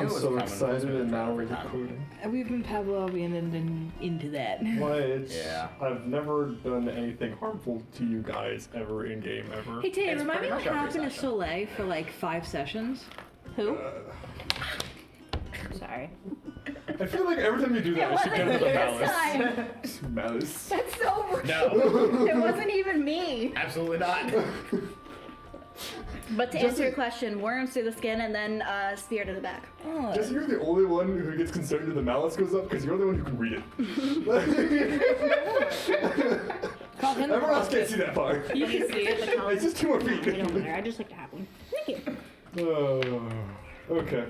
I'm so excited and now we're recording. We've been Pavlovian and then into that. Yeah. I've never done anything harmful to you guys ever in game ever. Hey Tay, remind me what happened to Soleil for like 5 sessions. Who? Sorry. I feel like every time you do that, I should get into the malice. Malice. That's so rude. No. It wasn't even me. Absolutely not. But to answer your question, worms through the skin and then spear to the back. Oh. Jesse, you're the only one who gets concerned if the malice goes up because you're the one who can read it. Everyone else can't see that far. You can see it. It's just 2 more feet. I don't matter. I just like to have one. Thank you. Okay.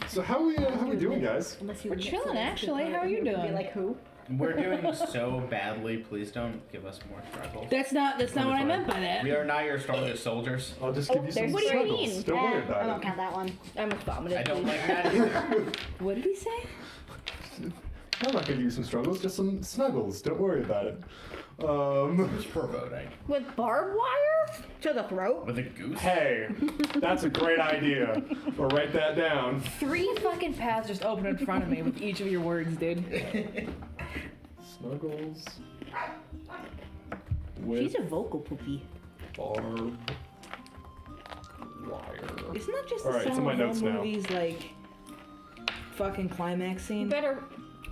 So how we doing, guys? We're chilling, actually. How are you doing? Be like who? We're doing so badly. Please don't give us more struggles. That's not what I meant by that. We are not your strongest soldiers. I'll just give you some What do you struggles. mean? Don't worry about I it. won't count that one. I almost vomited. I don't like that either. What did he say? I'm not gonna give you some struggles, just some snuggles. Don't worry about it. Just for voting. With barbed wire to the throat? With a goose? Hey, that's a great idea. We'll write that down. 3 fucking paths just open in front of me with each of your words, dude. Snuggles. She's a vocal poopy. Barbed wire. Isn't that just All the right, it's in song my of notes the now. movie's like fucking climax scene? Better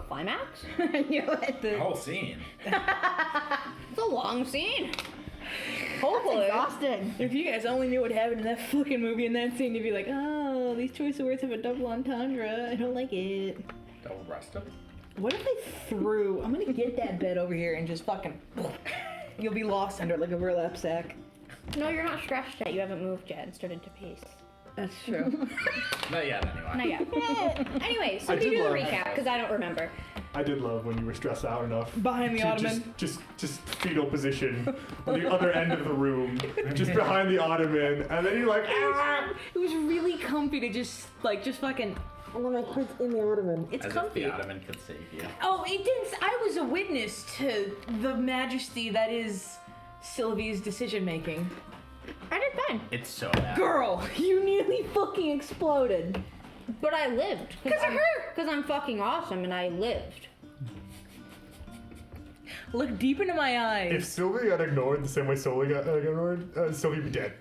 climax? I knew it. The whole scene. It's a long scene. Hopefully. Exhausting. If you guys only knew what happened in that fucking movie and that scene, you'd be like, oh, these choice of words have a double entendre. I don't like it. Double breasted? What if they threw... I'm gonna get that bed over here and just fucking... You'll be lost under it like a burlap sack. No, you're not stretched yet. You haven't moved yet and started to pace. That's true. Not yet, anyway. Not yet. Anyway, somebody do the recap, because I don't remember. I did love when you were stressed out enough. Behind the to ottoman. Just fetal position on the other end of the room, just behind the ottoman, and then you're like, ah! It was really comfy to just fucking... I'm gonna put in the ottoman. It's As comfy. if the ottoman could save you. Oh, it didn't... I was a witness to the majesty that is Sylvie's decision-making. I did fine. It's so bad. Girl, you nearly fucking exploded. But I lived. Because of her! Because I'm fucking awesome and I lived. Look deep into my eyes. If Sylvie got ignored the same way Soleil got ignored, Sylvie would be dead.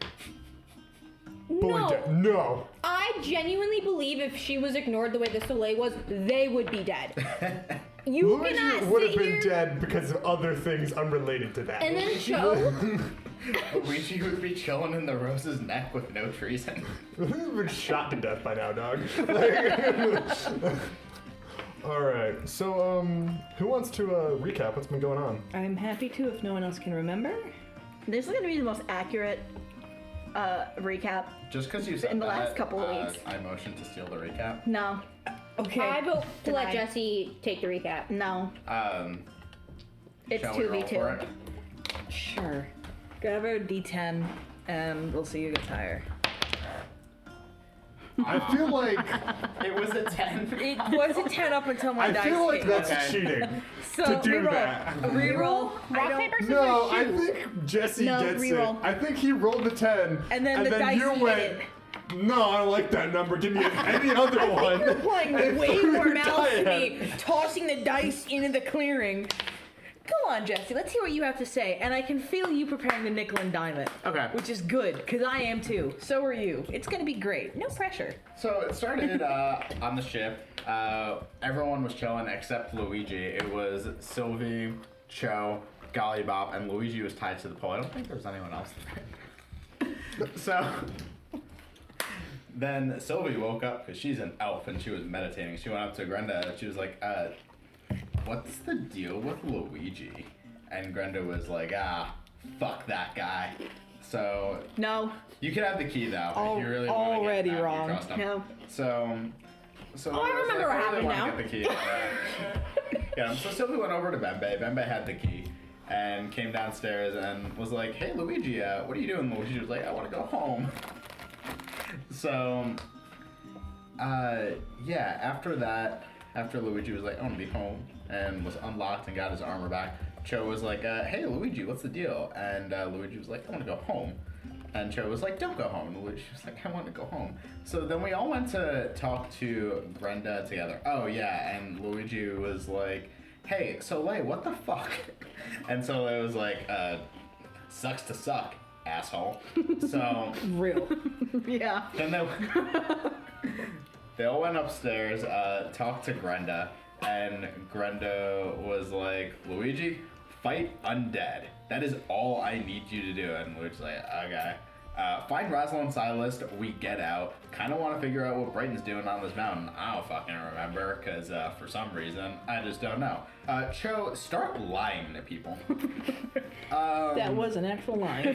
Fully No. dead. No. I genuinely believe if she was ignored the way the Soleil was, they would be dead. You Luigi cannot would have sit been here dead because of other things unrelated to that. and then show. Luigi would be chilling in the Rose's neck with no treason. He's been shot to death by now, dog. Alright, so, who wants to recap what's been going on? I'm happy to if no one else can remember. This is going to be the most accurate recap. Just because you said In the that, last couple of weeks. I motioned to steal the recap. No. Okay. I vote to let Denied. Jesse take the recap. No. It's Shall we roll for 2v2. it? Sure. Grab a D10 and we'll see who gets higher. I feel like It was a 10. It was a 10 up until my I dice feel like came that's up. cheating So, to do reroll. that. A reroll. Rock, paper, scissors, No, I shoot. think Jesse No, gets reroll. it. I think he rolled the 10, And then the dice you hit went. it. No, I don't like that number. Give me any other one. You're playing And way threw more your mouse die to at me, tossing the dice into the clearing. Go on, Jesse. Let's hear what you have to say. And I can feel you preparing the nickel and dime it. Okay. Which is good, because I am too. So are you. It's going to be great. No pressure. So it started on the ship. Everyone was chilling except Luigi. It was Sylvie, Cho, Gollybop, and Luigi was tied to the pole. I don't think there was anyone else there. So then Sylvie woke up because she's an elf and she was meditating. She went up to Grenda and she was like, what's the deal with Luigi? And Grenda was like, fuck that guy. So No. you can have the key though. Al- if you really already want to wrong. Trust him. No. So Oh, I remember what happened now. Get the key. Yeah, so Sylvie went over to Bembe. Bembe had the key and came downstairs and was like, hey, Luigi, what are you doing? Luigi was like, I want to go home. So, yeah, after that, after Luigi was like, I want to be home and was unlocked and got his armor back, Cho was like, hey, Luigi, what's the deal? And Luigi was like, I want to go home. And Cho was like, don't go home. And Luigi was like, I want to go home. So then we all went to talk to Brenda together. Oh, yeah, and Luigi was like, hey, Soleil, what the fuck? And Soleil was like, sucks to suck, asshole. So... Real. Yeah. Then they all went upstairs, talked to Grenda, and Grenda was like, Luigi, fight undead. That is all I need you to do. And Luigi's like, okay. Find Rosalind Silas, we get out. Kind of want to figure out what Brighton's doing on this mountain. I don't fucking remember, because for some reason, I just don't know. Cho, start lying to people. That was an actual line.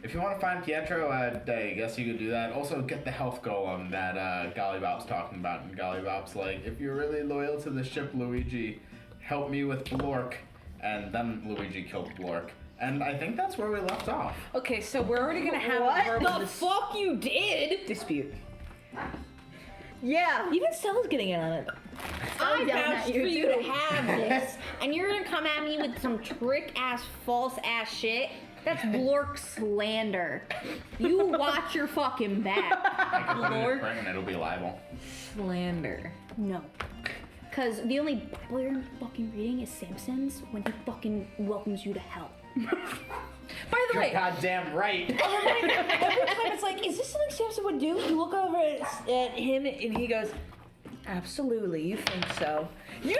If you want to find Pietro, I guess you could do that. Also, get the health golem that Gollybop's talking about. And Gollybop's like, if you're really loyal to the ship, Luigi, help me with Blork. And then Luigi killed Blork. And I think that's where we left off. Okay, so we're already gonna have What the fuck you did? dispute. Yeah. Even Stella's getting in on it. I yelling vouched at for you, you too. to have this, and you're gonna come at me with some trick-ass, false-ass shit? That's Blork slander. You watch your fucking back. I can put it in Blork. print and it'll be libel. Slander. No. Because the only Bible you're fucking reading is Samson's when he fucking welcomes you to hell. By the way, Goddamn right. every time it's like, is this something Samson would do? You look over at him and he goes, absolutely, you think so. You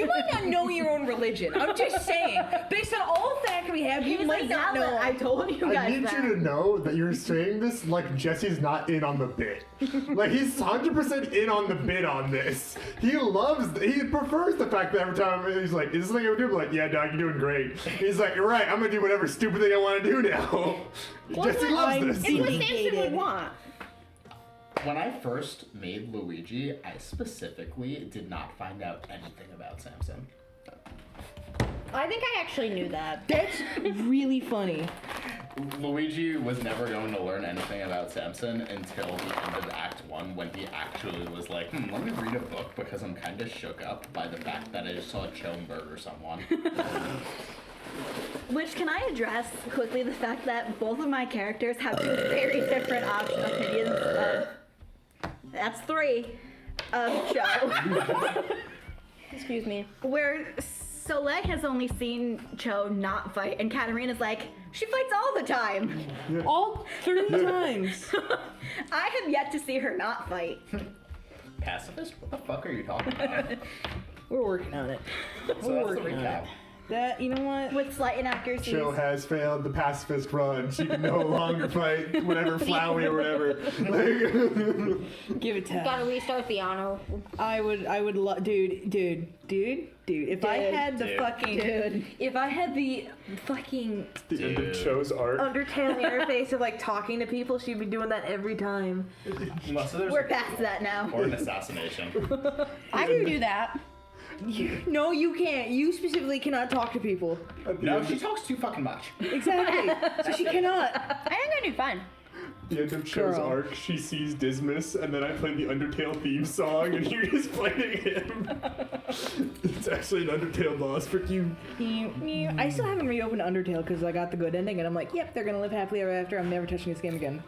might not know your own religion. I'm just saying, based on all the facts we have, you might not know. I told you guys I need that. you to know that you're saying this like Jesse's not in on the bit. Like he's 100% in on the bit on this. He prefers the fact that every time he's like, is this something I would do? I'm like, yeah, Doc, you're doing great. He's like, you're right, I'm gonna do whatever stupid thing I want to do now. Jesse loves this. It's what Samson would want. When I first made Luigi, I specifically did not find out anything about Samson. I think I actually knew that. That's really funny. Luigi was never going to learn anything about Samson until the end of Act 1 when he actually was like, let me read a book because I'm kind of shook up by the fact that I just saw Cho murder someone. Which, can I address quickly the fact that both of my characters have two very different opinions of... That's 3 of Cho. Excuse me. Where Soleil has only seen Cho not fight, and Katarina's like, she fights all the time. All 3 times. I have yet to see her not fight. Pacifist? What the fuck are you talking about? We're working on it. So that's the working on recap. That, you know what? With slight inaccuracies. Cho has failed the pacifist run. She can no longer fight whatever Flowey or whatever. Like, Give it time. Gotta restart the honor. I would love, dude. If I had the Dude. fucking, if I had the fucking the end of Dude. Cho's art. Undertale interface of like talking to people, she'd be doing that every time. Unless there's We're past that now. or an assassination. I can do that. No, you can't. You specifically cannot talk to people. At the No, end she talks too fucking much. Exactly. So she cannot. I think I do fine. the end of Cho's Girl. arc, she sees Dismas, and then I play the Undertale theme song, and you're just playing him. It's actually an Undertale boss for you. I still haven't reopened Undertale because I got the good ending, and I'm like, yep, they're gonna live happily ever after. I'm never touching this game again.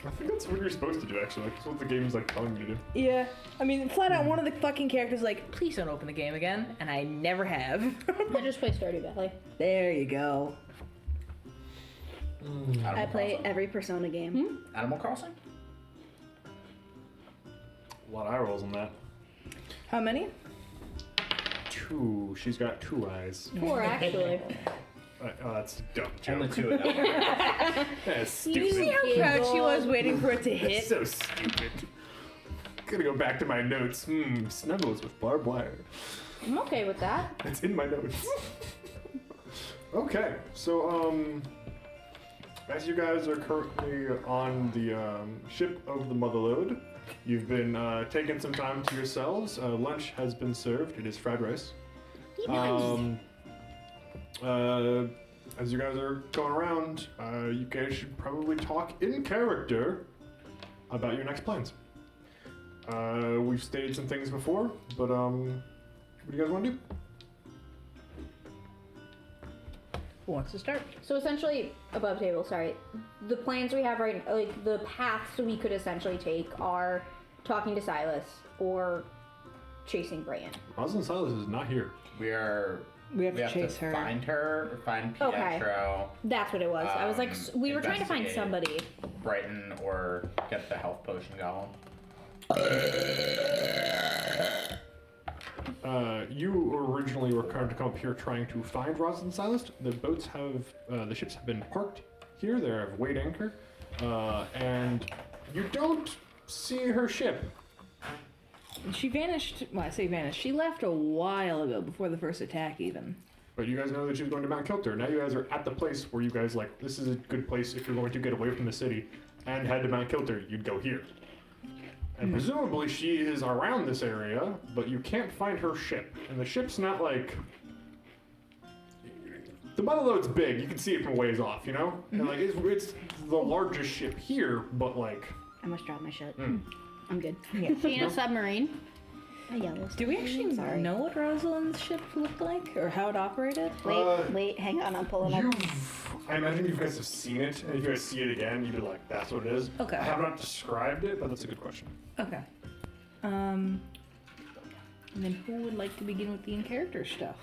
I think that's what you're supposed to do, actually. That's what the game's like telling you to do. Yeah, I mean, flat out, one of the fucking characters like, please don't open the game again, and I never have. I just play Stardew Valley. There you go. I play every Persona game. Animal Crossing? A lot of eye rolls on that. How many? 2. She's got 2 eyes. 4, actually. Oh, that's a dumb Only joke. 2 of them. That's Did you see stupid. how proud she was waiting for it to That's hit? so stupid. Gonna go back to my notes. Snuggles with barbed wire. I'm okay with that. It's in my notes. Okay, so as you guys are currently on the ship of the Motherlode, you've been taking some time to yourselves. Lunch has been served. It is fried rice. As you guys are going around, you guys should probably talk in character about your next plans. We've stated some things before, but what do you guys want to do? Who wants to start? So essentially, above table, sorry. The plans we have right, like the paths we could essentially take are talking to Silas or chasing Brand. Rosalind Silas is not here. We have to chase her. Find her, find Okay. Pietro, That's what it was. I was like, we were trying to find investigate. somebody. Brighton, or get the health potion going. You originally were trying to come up here trying to find Rosalind Silas. The boats have, the ships have been parked here. They have weighed anchor, and you don't see her ship. She vanished. Well, I say vanished. She left a while ago, before the first attack, even. But you guys know that she was going to Mount Kilter. Now you guys are at the place where you guys like, this is a good place if you're going to get away from the city and head to Mount Kilter, you'd go here. And presumably she is around this area, but you can't find her ship. And the ship's not like... The motherlode's big, you can see it from ways off, you know? And like, it's the largest ship here, but like... I must drop my shit. I'm good. She in a submarine. Do we actually know what Rosalind's ship looked like, or how it operated? Wait, hang on, I'm pulling up. I imagine you guys have seen it, and if you guys see it again, you'd be like, that's what it is. Okay. I have not described it, but that's a good question. Okay. And then who would like to begin with the in-character stuff?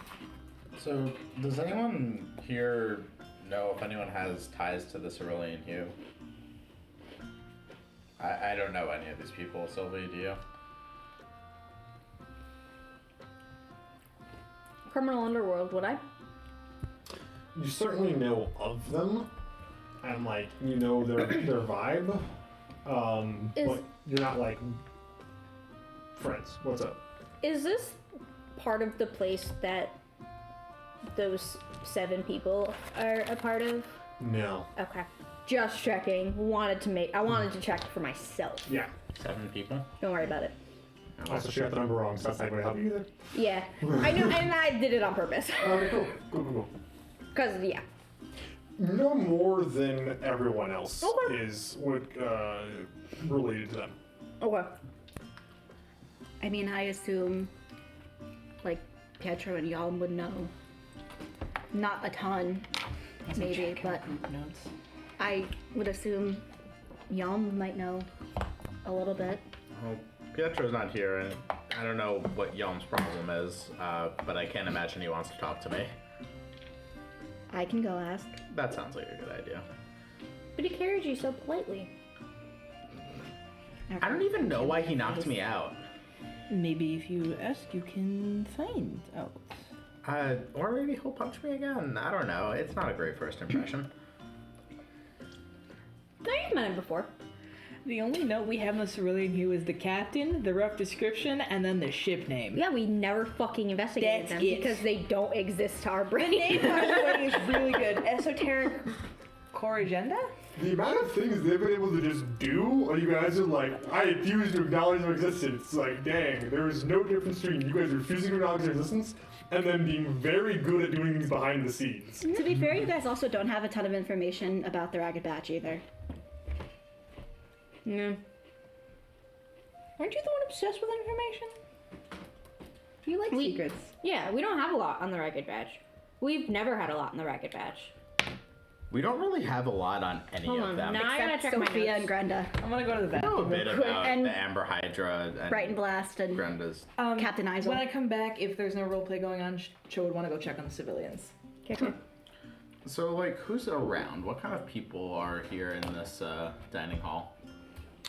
So, does anyone here know if anyone has ties to the Cerulean Hue? I don't know any of these people. Sylvie, do you? Criminal underworld, would I? You certainly know of them, and like you know their vibe, but you're not like friends. What's up? Is this part of the place that those 7 people are a part of? No. Okay. Just checking. I wanted to check for myself. Yeah. 7 people? Don't worry about it. Also, she got the number wrong, so that's not going to help you either. Yeah. I know, and I did it on purpose. Cool. Cool. Because, yeah. No more than everyone else Okay. is related to them. Okay. I mean, I assume, like, Pietro and Yalm would know. Not a ton, maybe, but Notes. I would assume Yalm might know a little bit. Well, Pietro's not here, and I don't know what Yom's problem is, but I can't imagine he wants to talk to me. I can go ask. That sounds like a good idea. But he carried you so politely. I don't even know why he knocked me out. Maybe if you ask, you can find out. Or maybe he'll punch me again. I don't know. It's not a great first impression. No, you've met him before. The only note we have on Cerulean Hue is the captain, the rough description, and then the ship name. Yeah, we never fucking investigated That's them it. because they don't exist to our The brain. name, by the way, is really good. Esoteric Core Agenda? The amount of things they've been able to just do, you guys are like, I refuse to acknowledge their existence. Like, dang, there is no difference between you guys refusing to acknowledge their existence and then being very good at doing things behind the scenes. To be fair, you guys also don't have a ton of information about the Ragged Batch either. No. Aren't you the one obsessed with information? You like secrets. Yeah, we don't have a lot on the Ragged Batch. We've never had a lot on the Ragged Batch. We don't really have a lot on any Hold of on, them. now I gotta check my Sophia notes. and Grenda. I'm gonna go to the I know a bathroom. bit quick, about and the Amber Hydra and Bright and Blast and Grenda's. Captain Eisel. When I come back, if there's no roleplay going on, Cho would want to go check on the civilians. Okay. So, like, who's around? What kind of people are here in this dining hall?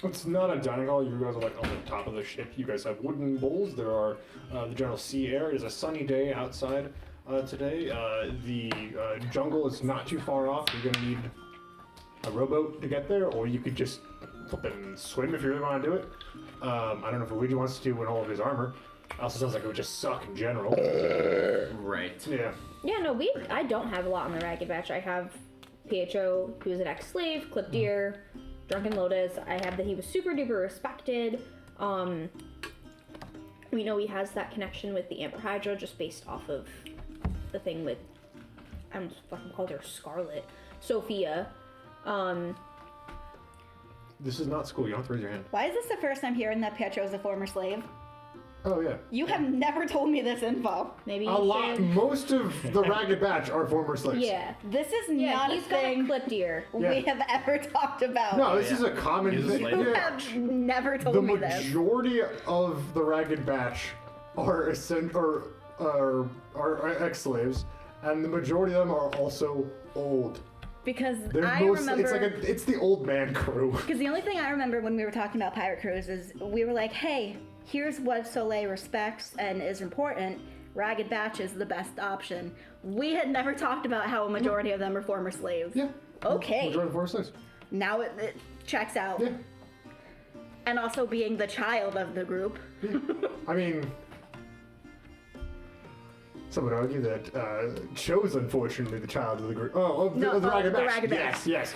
It's not a dining hall. You guys are like on the top of the ship. You guys have wooden bowls. There are the general sea air. It is a sunny day outside today. The jungle is not too far off. You're gonna need a rowboat to get there, or you could just flip and swim if you really want to do it. I don't know if Luigi wants to in all of his armor. Also sounds like it would just suck in general. Right. Yeah. Yeah, no, I don't have a lot on the Ragged Batch. I have Pietro, who is an ex-slave, Clipped Ear, Drunken Lotus. I have that he was super duper respected. We know he has that connection with the Amber Hydra just based off of the thing with, I don't fucking called her Scarlet, Sophia. This is not school. You don't have to raise your hand. Why is this the first time hearing that Pietro is a former slave? Oh yeah. You have never told me this info. Maybe A you lot. should. Most of the Ragged Batch are former slaves. Yeah, this is Yeah, not a he's got a thing clipped ear. Yeah. we have ever talked about. No, this yeah. is a common He's a thing. slave. You Yeah. have never told The me this. majority of the Ragged Batch are are ex-slaves, and the majority of them are also old. Because They're I remember. it's the old man crew. Because the only thing I remember when we were talking about pirate crews is we were like, hey, here's what Soleil respects and is important. Ragged Batch is the best option. We had never talked about how a majority of them are former slaves. Yeah. Okay. Majority of former slaves. Now it checks out. Yeah. And also being the child of the group. I mean, some would argue that Cho's unfortunately the child of the group. Oh, of the Ragged the Batch. Ragged Batch. Yes.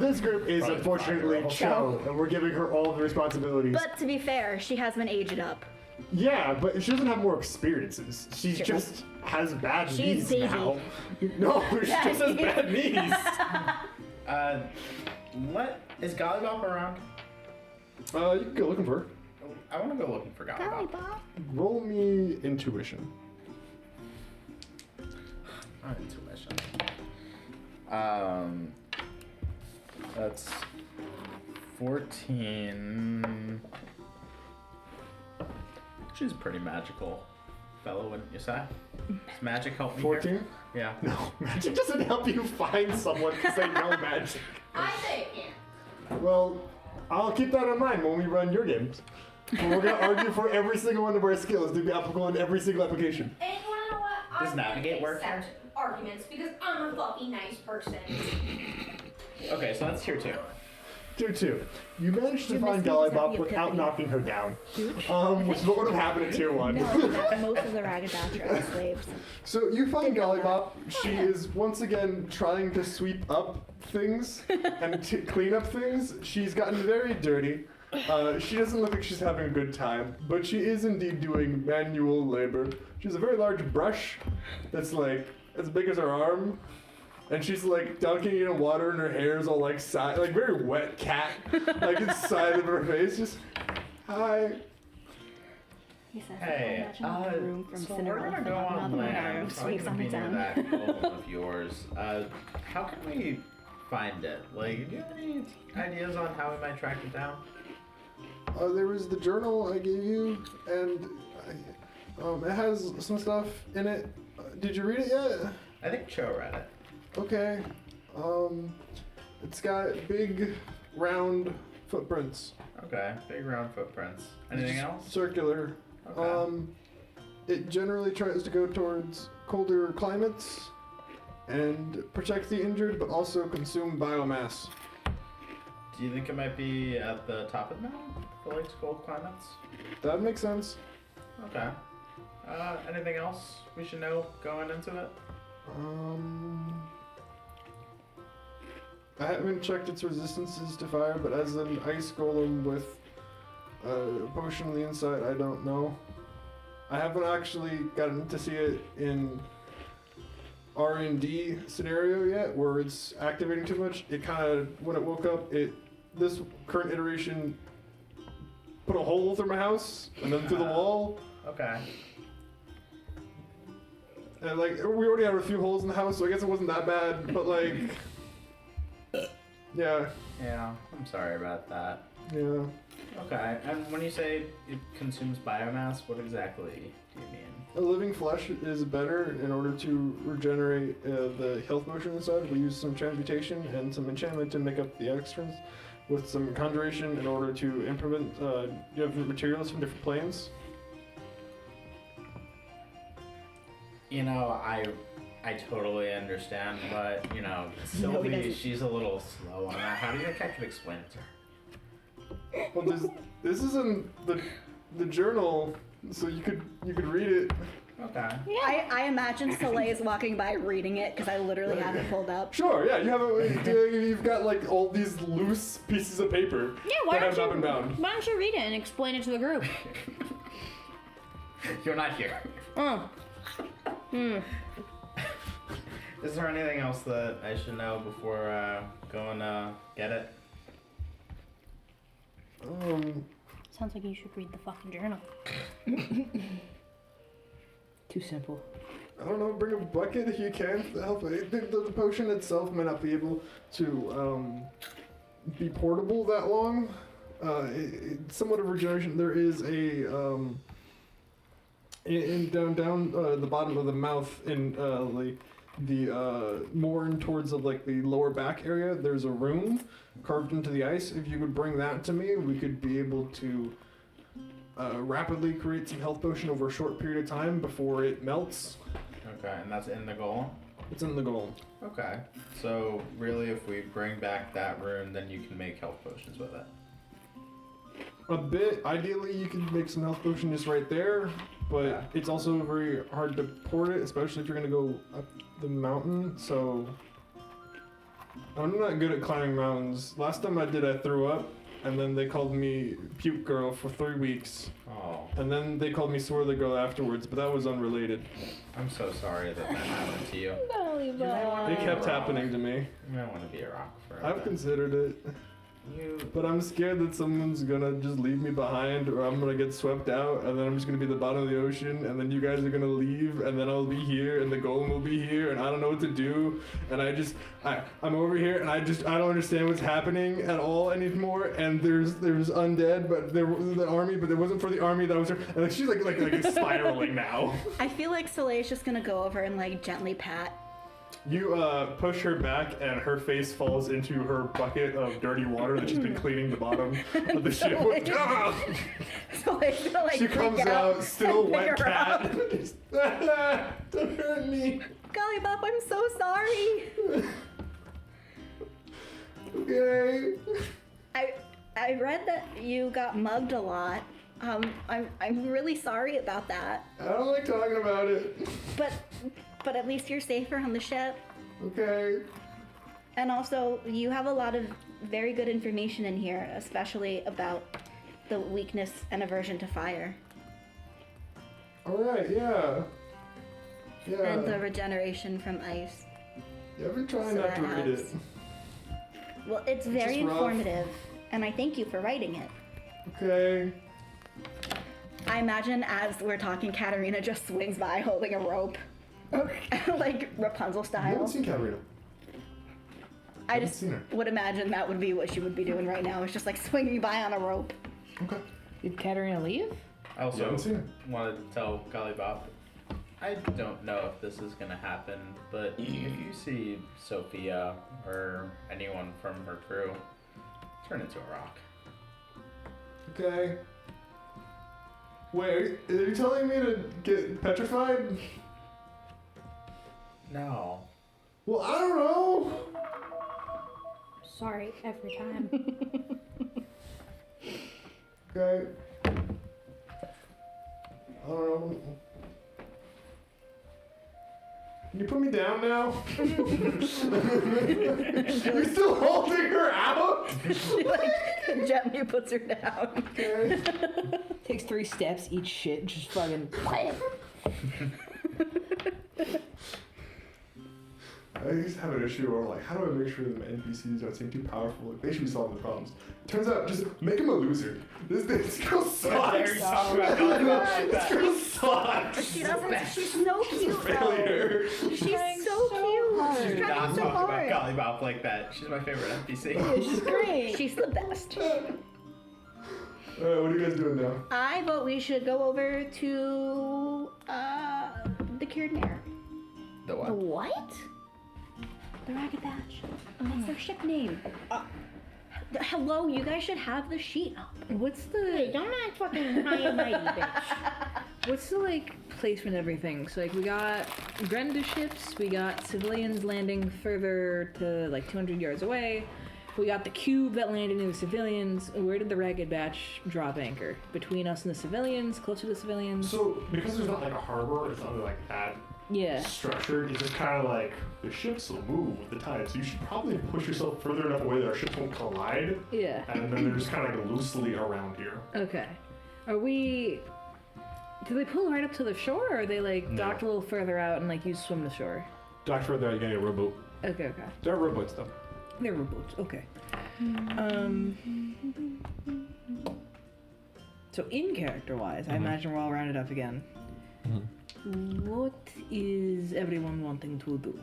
This group is Probably unfortunately 5-year-old. Cho, and we're giving her all the responsibilities. But to be fair, she has been aged up. Yeah, but she doesn't have more experiences. She Sure. just has bad She's knees Daisy. now. No, she just has bad knees. What is Gollybop around? You can go looking for her. I want to go looking for Gollybop. Roll me intuition. Intuition. That's 14. She's a pretty magical fellow, wouldn't you say? Does magic help me 14? here? Yeah. No, magic doesn't help you find someone because they know magic. I say it can. Well, I'll keep that in mind when we run your games. But we're gonna argue for every single one of our skills to be applicable in every single application. And you wanna know what? Does navigate work accept arguments because I'm a fucking nice person. Okay, so that's tier 2. Tier 2. You managed to You find missed me with Gollybop the without epiphany. knocking her down. Which is what would have happened at tier 1. Most of the Ragged Batch are slaves. So you find Gollybop. She is once again trying to sweep up things and clean up things. She's gotten very dirty. She doesn't look like she's having a good time, but she is indeed doing manual labor. She has a very large brush that's like as big as her arm, and she's like dunking it in water, and her hair is all like side, like very wet cat, like inside of her face. Just hi. He says, Hey, imagine the room from so Cinderella. we're gonna go Not on the one land. that Probably sweeps gonna on be its near own. that golem of yours. How can we find it? Like, do you have any ideas on how we might track it down? There was the journal I gave you, and it has some stuff in it. Did you read it yet? I think Cho read it. Okay. It's got big, round footprints. Okay, big round footprints. Anything else? Circular. Okay. It generally tries to go towards colder climates and protect the injured, but also consume biomass. Do you think it might be at the top of the mountain for like cold climates? That makes sense. Okay. Anything else we should know going into it? I haven't checked its resistances to fire, but as an ice golem with a potion on the inside, I don't know. I haven't actually gotten to see it in R&D scenario yet, where it's activating too much. It kind of, when it woke up, this current iteration put a hole through my house and then through the wall. Okay. And like, we already had a few holes in the house, so I guess it wasn't that bad, but like, yeah, Yeah, I'm sorry about that. yeah. Okay, and when you say it consumes biomass, what exactly do you mean? A living flesh is better in order to regenerate the health potion inside. We use some transmutation and some enchantment to make up the extras, with some conjuration in order to implement different materials from different planes. You know, I totally understand, but you know, Sylvie, doesn't. she's a little slow on that. How do you think I could explain it to her? Well, this is in the journal, so you could read it. Okay. I imagine Soleil is walking by reading it because I literally have it pulled up. Sure, yeah, you've got like all these loose pieces of paper Yeah, why that have not don't been you? bound. Why don't you read it and explain it to the group? You're not here. Is there anything else that I should know before going get it? Sounds like you should read the fucking journal. Too simple. I don't know, bring a bucket if you can to help. The potion itself may not be able to be portable that long. It's somewhat of regeneration. There is a down the bottom of the mouth in the more in towards of like the lower back area. There's a rune carved into the ice. If you could bring that to me, we could be able to rapidly create some health potion over a short period of time before it melts. Okay, and that's in the goal? It's in the goal. Okay. So, really, if we bring back that rune, then you can make health potions with it. A bit. Ideally, you can make some health potion just right there, but Yeah. it's also very hard to port it, especially if you're gonna go up the mountain. So I'm not good at climbing mountains. Last time I did, I threw up, and then they called me Puke Girl for 3 weeks, Oh, and then they called me Swirly Girl afterwards, but that was unrelated. I'm so sorry that happened to you. It kept happening to me. You might want to be a rock for a I've bit. considered it. But I'm scared that someone's gonna just leave me behind, or I'm gonna get swept out, and then I'm just gonna be at the bottom of the ocean, and then you guys are gonna leave, and then I'll be here, and the golem will be here, and I don't know what to do, and I'm over here, and I don't understand what's happening at all anymore, and there's undead, but there was the army, but it wasn't for the army that was her, and like, she's like spiraling now. I feel like Soleil's just gonna go over and like gently pat. You push her back, and her face falls into her bucket of dirty water that she's been cleaning the bottom of the ship with. Ah! Soleil's gonna like She freak comes out, still and wet pick her up. cat. Don't hurt me. Golly Bop, I'm so sorry. Okay. I read that you got mugged a lot. I'm really sorry about that. I don't like talking about it. But at least you're safer on the ship. Okay. And also, you have a lot of very good information in here, especially about the weakness and aversion to fire. Alright, yeah. Yeah. And the regeneration from ice. Yeah, I've been trying So not to that read it. helps. Well, it's very just rough. informative, and I thank you for writing it. Okay. I imagine as we're talking, Katarina just swings by holding a rope. Like Rapunzel I style. haven't seen Katarina. I haven't just seen her. would imagine that would be what she would be doing right now. It's just like swinging by on a rope. Okay. Did Katarina leave? I You haven't seen also her. wanted to tell Golly I don't know if this is gonna happen, but if you see Sophia or anyone from her crew, turn into a rock. Okay. Wait, are you telling me to get petrified? No. Well, I don't know. Sorry, every time. Okay. I don't know. Can you put me down now? You're still holding her out? She like gently puts her down. Okay. Takes 3 steps, eats shit, just fucking. I used to have an issue where like, how do I make sure that my NPCs don't seem too powerful? Like, they should be solving the problems. Turns out, just make him a loser. This girl sucks. you talk about Golly This girl sucks. She doesn't. She's so cute though. Failure. She's so cute. She's Do trying not so talk about hard. Golly like that. She's my favorite NPC. She's great. She's the best. Alright, what are you guys doing now? I vote we should go over to the Cured Mare. The The what? what? The Ragged Batch. That's their ship name. Hello, you guys should have the sheet up. What's Hey, the don't act fucking high and mighty, bitch. what's the like placement of everything? So like we got Brenda ships, we got civilians landing further to like 200 yards away. We got the cube that landed near the civilians. Where did the Ragged Batch drop anchor? Between us and the civilians, close to the civilians? So, because there's not like a harbor, it's not really like that Yeah. structured, it's just kind of like the ships will move with the tide. So you should probably push yourself further enough away that our ships won't collide. Yeah. And then they're just kind of like loosely around here. Okay. Are we... Do they pull right up to the shore, or are they like No. docked a little further out and like you swim to shore? Doctor, there you get a rowboat. Okay. There are rowboats though. They're rowboats. Okay. So in character-wise, I imagine we're all rounded up again. What is everyone wanting to do?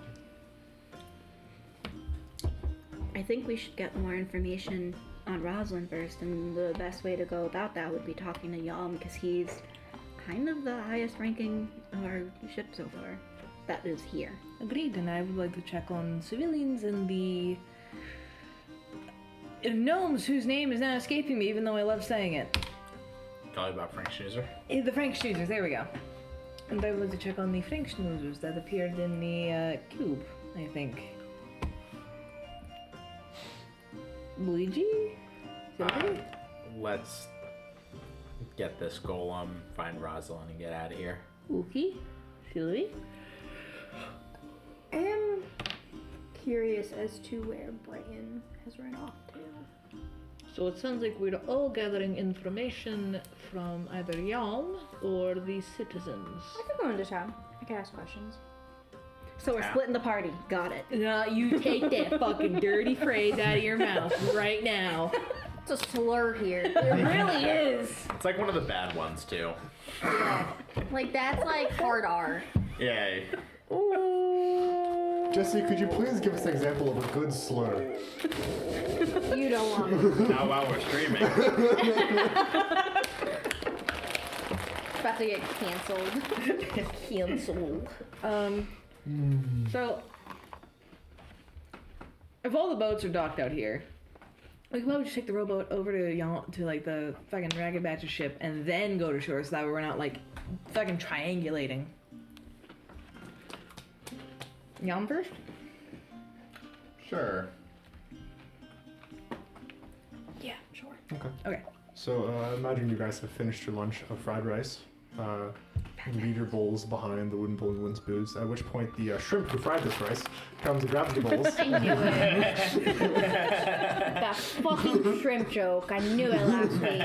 I think we should get more information on Rosalind first, and the best way to go about that would be talking to Yalm, because he's kind of the highest ranking of our ship so far. That is here. Agreed, and I would like to check on civilians and the gnomes whose name is now escaping me, even though I love saying it. Tell you about Frinkschnoozer. The Frinkschnoozers, there we go. And I would like to check on the Frinkschnoozers that appeared in the cube, I think. Luigi? Sylvie? Let's get this golem, find Rosalind, and get out of here. Okay. Sylvie? I am curious as to where Brian has run off to. So it sounds like we're all gathering information from either Yalm or the citizens. I could go into town. I could ask questions. So we're splitting the party. Got it. No, you take that fucking dirty phrase out of your mouth right now. It's a slur here. It really is. It's like one of the bad ones, too. Like, that's like hard R. Yeah. Jesse, could you please give us an example of a good slur? You don't want it. Now while we're streaming. About to get canceled. Cancelled. So, if all the boats are docked out here, we could probably just take the rowboat over to like the fucking Ragged Batch's ship and then go to shore so that way we're not like fucking triangulating. Yalm first? Sure. Yeah, sure. Okay. Okay. So imagine you guys have finished your lunch of fried rice. Leave your bowls behind the wooden bowl and wooden spoons, at which point the shrimp who fried this rice comes and grabs the bowls. I knew it. That fucking shrimp joke. I knew it last week.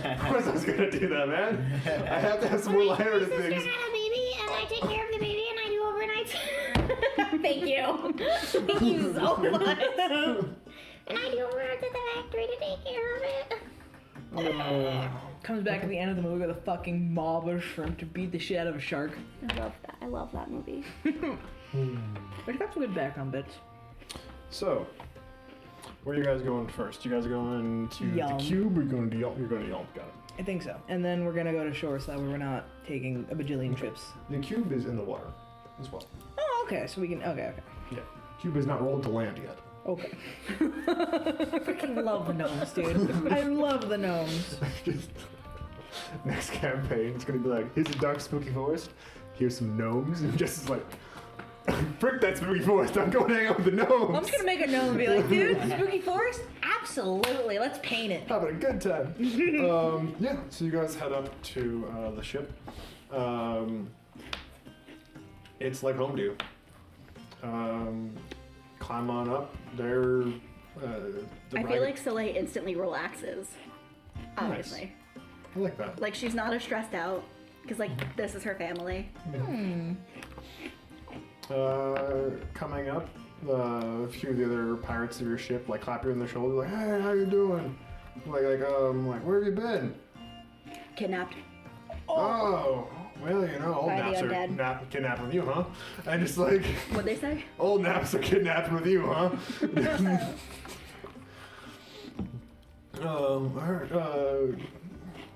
Of course I was gonna do that, man. I have to have some more lighthearted My things. sister had a baby, and I take care of the baby, and I do overnights. Thank you. Thank you so much. And I do overnights at the factory to take care of it. Comes back at the end of the movie with a fucking mob of shrimp to beat the shit out of a shark. I love that. I love that movie. But got some good background bits. So, where are you guys going first? You guys are going to Yalm. the cube, or you're going to Yalm? You're going to Yalm. Got it. I think so. And then we're gonna go to shore so that way we're not taking a bajillion trips. The cube is in the water as well. Oh, okay. So we can. Okay. Yeah. Cube is not rolled to land yet. Okay. Freaking love the gnomes, dude. I love the gnomes. Next campaign, it's gonna be like, here's a dark spooky forest, here's some gnomes, and Jess is like, frick that spooky forest, I'm going to hang out with the gnomes. I'm just gonna make a gnome and be like, dude, spooky forest? Absolutely. Let's paint it. Having a good time. Yeah, so you guys head up to the ship. It's like home to you. Climb on up. They're. I feel like Soleil instantly relaxes. Obviously. I like that. Like, she's not as stressed out, because, like, this is her family. Coming up, a few of the other pirates of your ship like clap you on the shoulder, like, "Hey, how you doing?" Like, where have you been? Kidnapped. Oh, well, you know, old By the naps are undead. kidnapped with you, huh? And just like, What'd they say? old naps are kidnapped with you, huh?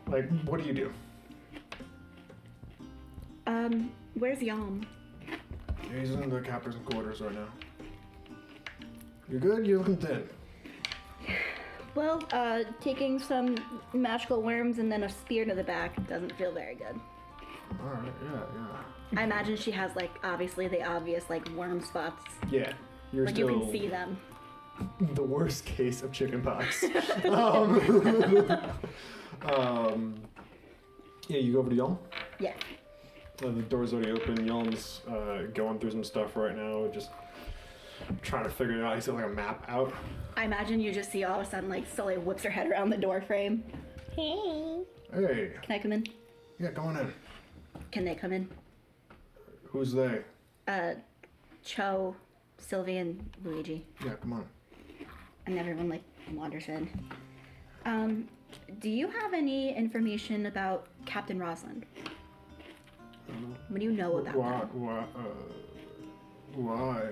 Like, what do you do? Where's Yalm? He's in the captain's quarters right now. You good? You're looking thin. Well, taking some magical worms and then a spear to the back doesn't feel very good. Alright, yeah. I imagine she has, like, obviously the obvious, like, worm spots. Yeah, you're Like, still you can see them. the worst case of chickenpox. Yeah, you go over to Yalm. Yeah. The door's already open. Yalm's going through some stuff right now, just trying to figure it out. He's got like a map out. I imagine you just see all of a sudden, like, Soleil whips her head around the door frame. Hey. Hey, Can I come in? yeah, go on in. Can they come in? Who's they? Cho, Sylvie, and Luigi. Yeah, come on. And everyone, like, wanders in. Do you have any information about Captain Rosalind? What do you know about her? Why?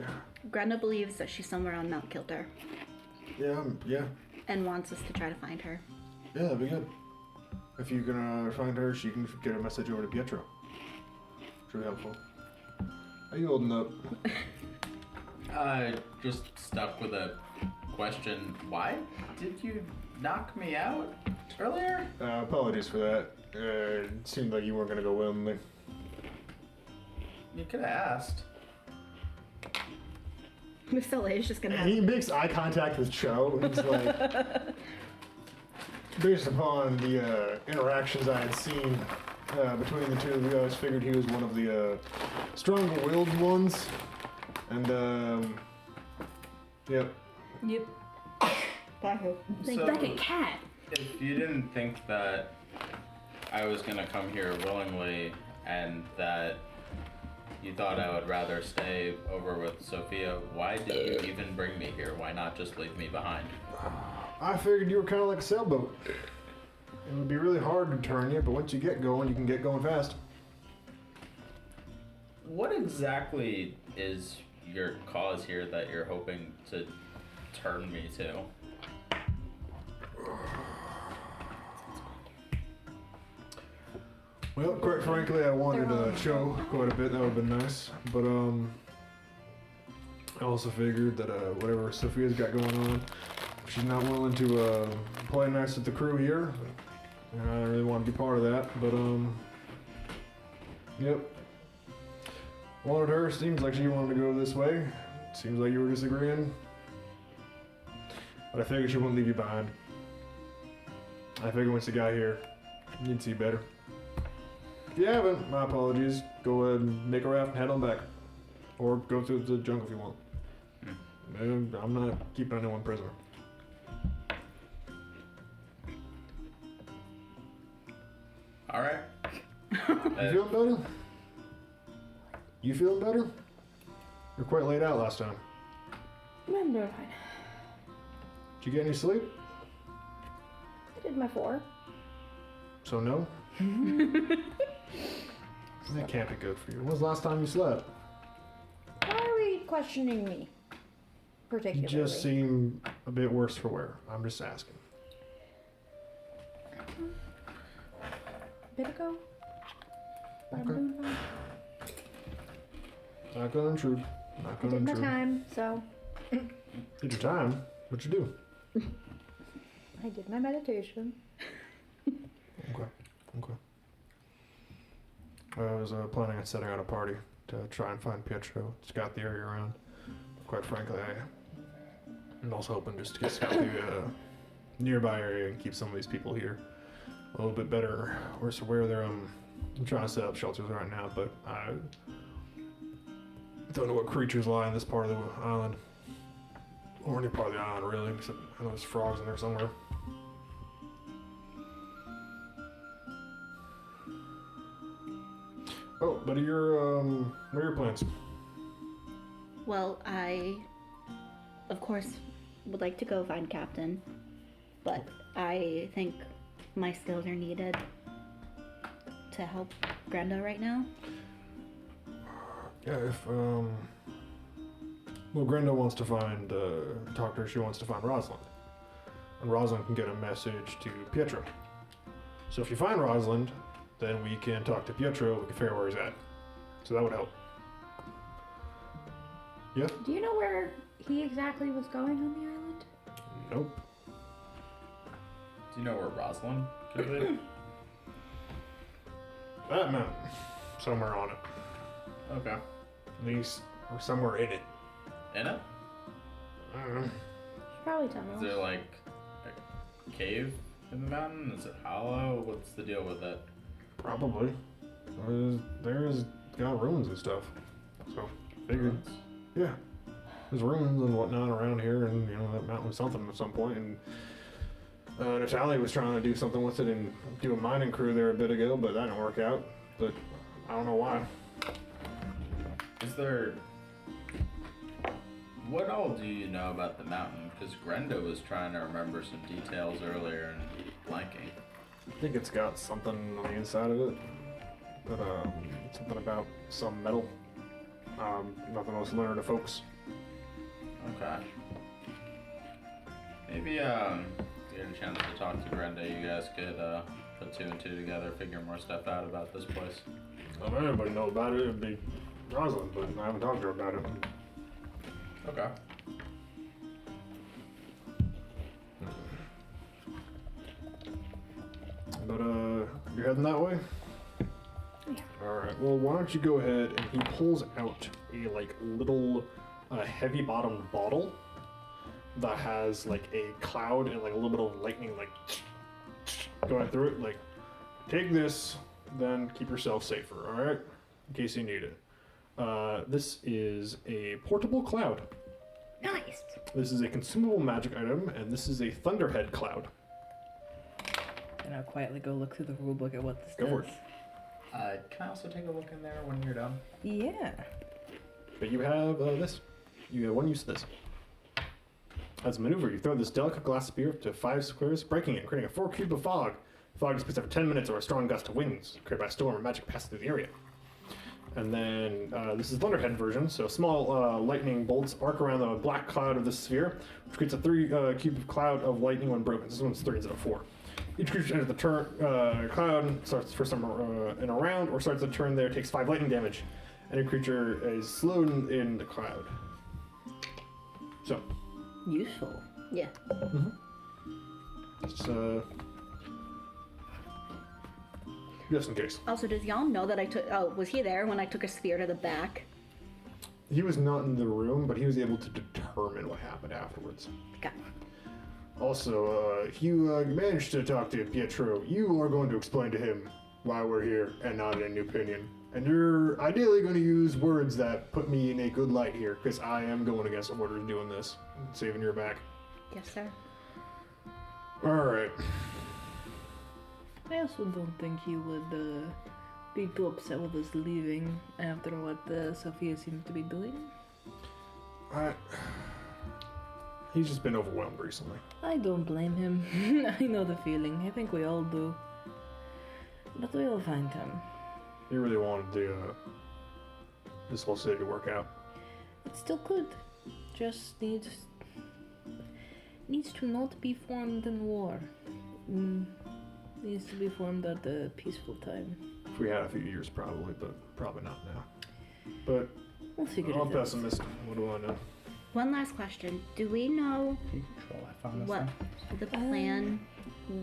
Grenda believes that she's somewhere on Mt Kilter Yeah. and wants us to try to find her. Yeah, that'd be good. If you can find her, she can get a message over to Pietro. It's really helpful. How you holding up? Just stuck with a question. Why did you knock me out earlier? Apologies for that. It seemed like you weren't gonna go willingly. You could have asked. Miss Soleil's just gonna have. He makes eye contact with Cho, and he's like, based upon the interactions I had seen between the two of you guys, figured he was one of the stronger-willed ones. And, yep. Yep. So, Like a cat. if you didn't think that I was gonna come here willingly and that you thought I would rather stay over with Sophia, why did you even bring me here? Why not just leave me behind? I figured you were kind of like a sailboat. It would be really hard to turn you, but once you get going, you can get going fast. What exactly is your cause here that you're hoping to turn me to? Well, quite frankly, I wanted Cho quite a bit. That would have been nice. But, I also figured that, whatever Sophia's got going on, if she's not willing to, play nice with the crew here, I don't really want to be part of that. But, yep. Wanted her. Seems like she wanted to go this way. Seems like you were disagreeing. But I figured she wouldn't leave you behind. I figured once you got here, you'd see better. If you haven't, my apologies. Go ahead and make a raft and head on back. Or go through the jungle if you want. I'm not keeping anyone prisoner. Alright. You feeling better? You feeling better? You're quite laid out last time. I'm doing fine. Did you get any sleep? I did my 4. So no? That can't be good for you. When was the last time you slept? Why are we questioning me? You Particularly. just seem a bit worse for wear. I'm just asking. A bit ago. But I'm Okay. doing fine. Not gonna intrude. Not I gonna did my intrude. time, so Did your time? What'd you do? I did my meditation. Okay. I was planning on setting out a party to try and find Pietro, scout the area around. Quite frankly, I'm also hoping just to scout the nearby area and keep some of these people here a little bit better. Where they're I'm trying to set up shelters right now, but I don't know what creatures lie in this part of the island, or any part of the island really. Except I know there's frogs in there somewhere. Oh, what are your plans? Well, I, of course, would like to go find Captain, but I think my skills are needed to help Grenda right now. Yeah, if well, Grenda wants to find talk to her. She wants to find Rosalind, and Rosalind can get a message to Pietro. So if you find Rosalind, then we can talk to Pietro. We can figure out where he's at. So that would help. Yeah. Do you know where he exactly was going on the island? Nope. Do you know where Rosalind could be? That mountain, somewhere on it, Okay. at least, or somewhere in it. In it? I don't know. Should probably tell Is me. there like a cave in the mountain? Is it hollow? What's the deal with it? Probably. There's got ruins and stuff. So figured. Yeah. There's ruins and whatnot around here, and that mountain was something at some point. And Natalia was trying to do something with it and do a mining crew there a bit ago, but that didn't work out. But I don't know why. Is there... What all do you know about the mountain? Because Grenda was trying to remember some details earlier, and blanking. I think it's got something on the inside of it. But, something about some metal. Nothing else to learn to folks. Okay. Maybe, if you had a chance to talk to Brenda, you guys could, put 2 and 2 together, figure more stuff out about this place. Well, if anybody know about it, it'd be Rosalind, but I haven't talked to her about it. Okay. But, you're heading that way? Yeah. Alright, well, why don't you go ahead, and he pulls out a, like, little, heavy-bottomed bottle that has, like, a cloud and, like, a little bit of lightning, like, going through it. Like, take this, then keep yourself safer, alright? In case you need it. This is a portable cloud. Nice. This is a consumable magic item, and this is a Thunderhead cloud. And I'll quietly go look through the rulebook at what this Go for does. it. Can I also take a look in there when you're done? Yeah. But you have this. You have one use of this. As a maneuver, you throw this delicate glass spear up to 5 squares, breaking it and creating a 4 cube of fog. Fog is persistent for 10 minutes or a strong gust of winds created by a storm or magic passes through the area. And then this is Thunderhead version, so small lightning bolts arc around the black cloud of the sphere, which creates a 3 cube cloud of lightning when broken. This one's 3 instead of 4. Each creature enters the cloud, starts for some in a round, or starts a turn there, takes 5 lightning damage. Any creature is slowed in the cloud. So, Useful. Yeah. it's just in case. Also, does y'all know that I took? Oh, was he there when I took a spear to the back? He was not in the room, but he was able to determine what happened afterwards. Got Also, if you managed to talk to Pietro, you are going to explain to him why we're here and not in Pinion. And you're ideally going to use words that put me in a good light here, because I am going against orders doing this, saving your back. Yes, sir. Alright. I also don't think he would be too upset with us leaving after what Sophia seems to be doing. He's just been overwhelmed recently. I don't blame him. I know the feeling. I think we all do. But we'll find him. He really wanted this whole city to work out. It still could. Just needs to not be formed in war. Needs to be formed at a peaceful time. If we had a few years, probably, but probably not now. But We'll figure I'm it out. pessimistic. What do I know? One last question. Do we know Control, I found this what thing. the plan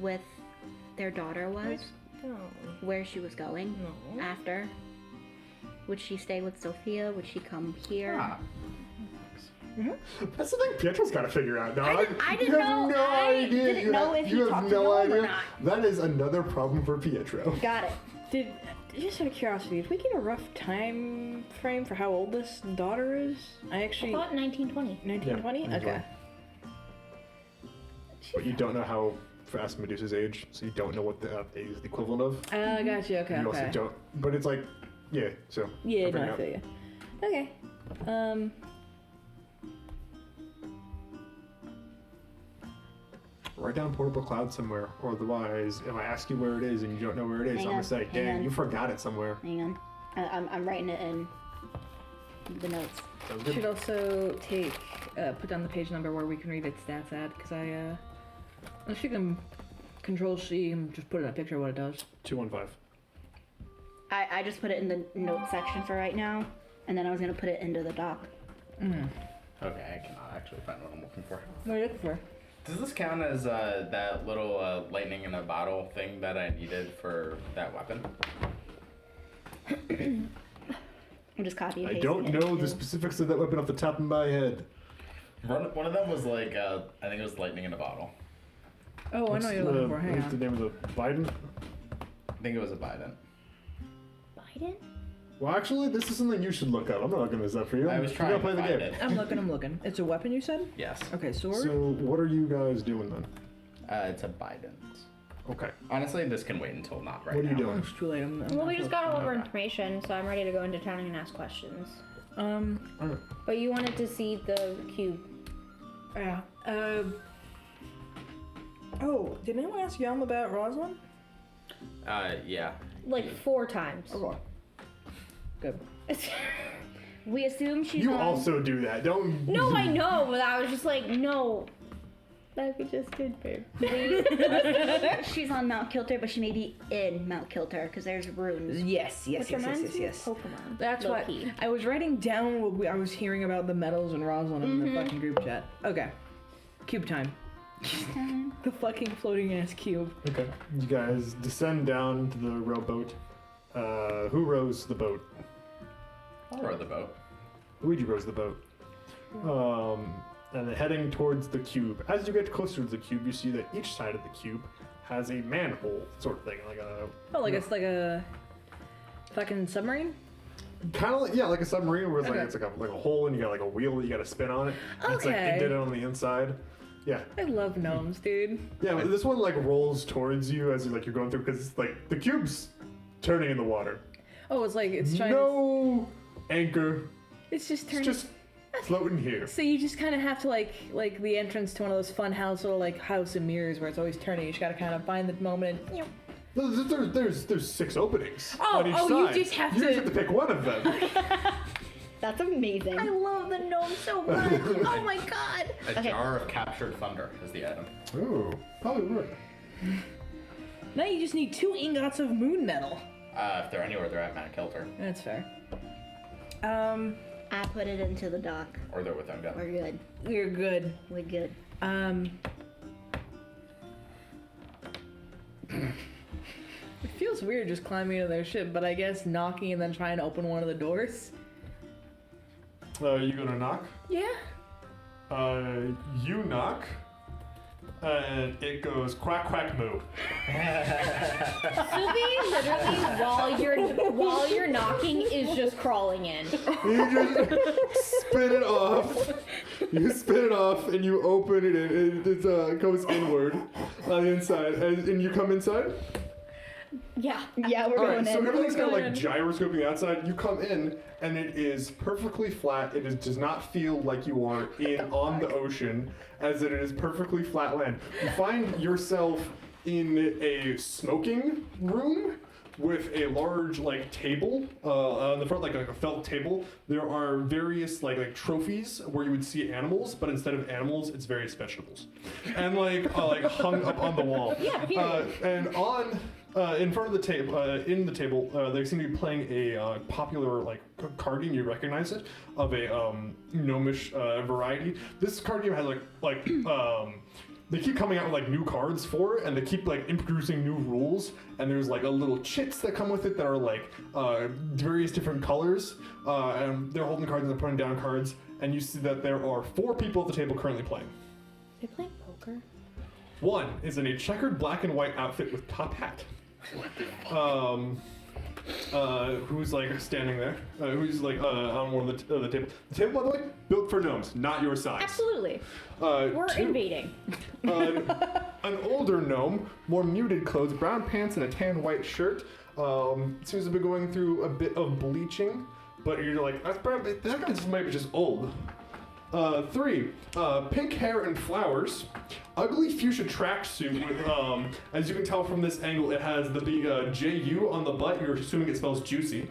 with their daughter was? No. Where she was going No. after? Would she stay with Sophia? Would she come here? Ah, That's the thing Pietro's got to figure out, dog. I didn't You have know- no I idea. didn't You know have- if you he have talked to no Gnome or idea. not. That is another problem for Pietro. Got it. Just out of curiosity, did we get a rough time frame for how old this daughter is? I I actually... thought 1920. 1920? Yeah, Okay. But you don't know how fast Medusa's age, so you don't know what the age is the equivalent of. Gotcha, okay, You also okay. don't. But it's like, yeah. So Yeah, I'll no, figure I out. feel you. Okay. Write down portable cloud somewhere, or otherwise, if I ask you where it is and you don't know where it is, Hang I'm gonna on, say, hang "Dang, on. you forgot it somewhere." Hang on. I'm writing it in the notes. Sounds Should good. also take, put down the page number where we can read its stats at, because unless you can control C and just put in a picture of what it does. 215. I just put it in the notes section for right now, and then I was gonna put it into the doc. okay, I cannot actually find what I'm looking for. What are you looking for? Does this count as that little lightning in a bottle thing that I needed for that weapon? I'm just copying. I and don't pasting it know the too. specifics of that weapon off the top of my head. One of them was like, I think it was lightning in a bottle. Oh, I What's know what you're looking for. Hang what's the on. name of the Biden? I think it was a Biden. Biden? Well, actually, this is something you should look up. I'm not looking this up for you. I was You trying gotta to play the find game. it. I'm looking. It's a weapon, you said? Yes. Okay, sword? So what are you guys doing then? It's a Biden. Okay. Honestly, this can wait until not right What are you now. doing? It's too late. I'm Well, we not just got all of our Okay. information, so I'm ready to go into town and ask questions. sure. But you wanted to see the cube. Yeah. Oh, did anyone ask Yum about Rosalind? Yeah. Like 4 times. Okay. Good. We assume she's You on. also do that, don't? No, I know, but I was just like, no. That'd be just good, babe. She's on Mt Kilter, but she may be in Mt Kilter because there's runes. Yes. Which reminds me of Pokemon. That's what Low-key. I was writing down. I was hearing about the medals and Rosalind in the fucking group chat. Okay, cube time. The fucking floating ass cube. Okay. You guys descend down to the rowboat. Who rows the boat? I'll row the boat. Luigi rows the boat. And then heading towards the cube. As you get closer to the cube, you see that each side of the cube has a manhole sort of thing, like a Oh, like it's like a fucking submarine. Kind of like, yeah, like a submarine where it's Okay. like it's like a hole and you got like a wheel that you got to spin on it. And it's like Okay. indented on the inside. Yeah. I love gnomes, dude. Yeah, but this one like rolls towards you as you're going through because it's like the cube's turning in the water. Oh, it's like it's trying. No anchor. It's just It's turning. just floating here. So you just kind of have to like the entrance to one of those fun house or like house of mirrors where it's always turning. You just gotta kind of find the moment. There's 6 openings Oh, on each oh, you side. just have You to- just have to pick one of them. That's amazing. I love the gnome so much. Oh my god. A jar of captured thunder is the item. Ooh, probably would. Now you just need 2 ingots of moon metal. If they're anywhere, they're at Mt Kilter. That's fair. I put it into the dock. Or they're with Ungun. We're good. We're good. We're good. It feels weird just climbing into their ship, but I guess knocking and then trying to open one of the doors. You gonna knock? Yeah. You knock, and it goes quack quack moo. Sylvie literally while you're knocking is just crawling in. You just spin it off. You spin it off, and you open it, and it goes inward on the inside, and you come inside. Yeah. Yeah, we're All going right, so in. everything's kind of We're like going gyroscoping outside. You come in, and it is perfectly flat. Does not feel like you are on the ocean, as it is perfectly flat land. You find yourself in a smoking room with a large table on the front, like a felt table. There are various like trophies where you would see animals, but instead of animals, it's various vegetables, and hung up on the wall. Yeah, period. And on. In front of the table, they seem to be playing a popular card game. You recognize it of a gnomish variety. This card game has they keep coming out with new cards for it, and they keep introducing new rules. And there's a little chits that come with it that are various different colors. And they're holding cards and they're putting down cards. And you see that there are 4 people at the table currently playing. They're playing poker. One is in a checkered black and white outfit with top hat. Who's standing there? Who's on one of the table? The table, by the way, built for gnomes, not your size. Absolutely. We're 2, invading. an older gnome, more muted clothes, brown pants and a tan white shirt. Seems to be going through a bit of bleaching, but you're like, that guy's maybe just old. 3, pink hair and flowers. Ugly fuchsia tracksuit with, as you can tell from this angle, it has the big J-U on the butt. You're assuming it spells juicy.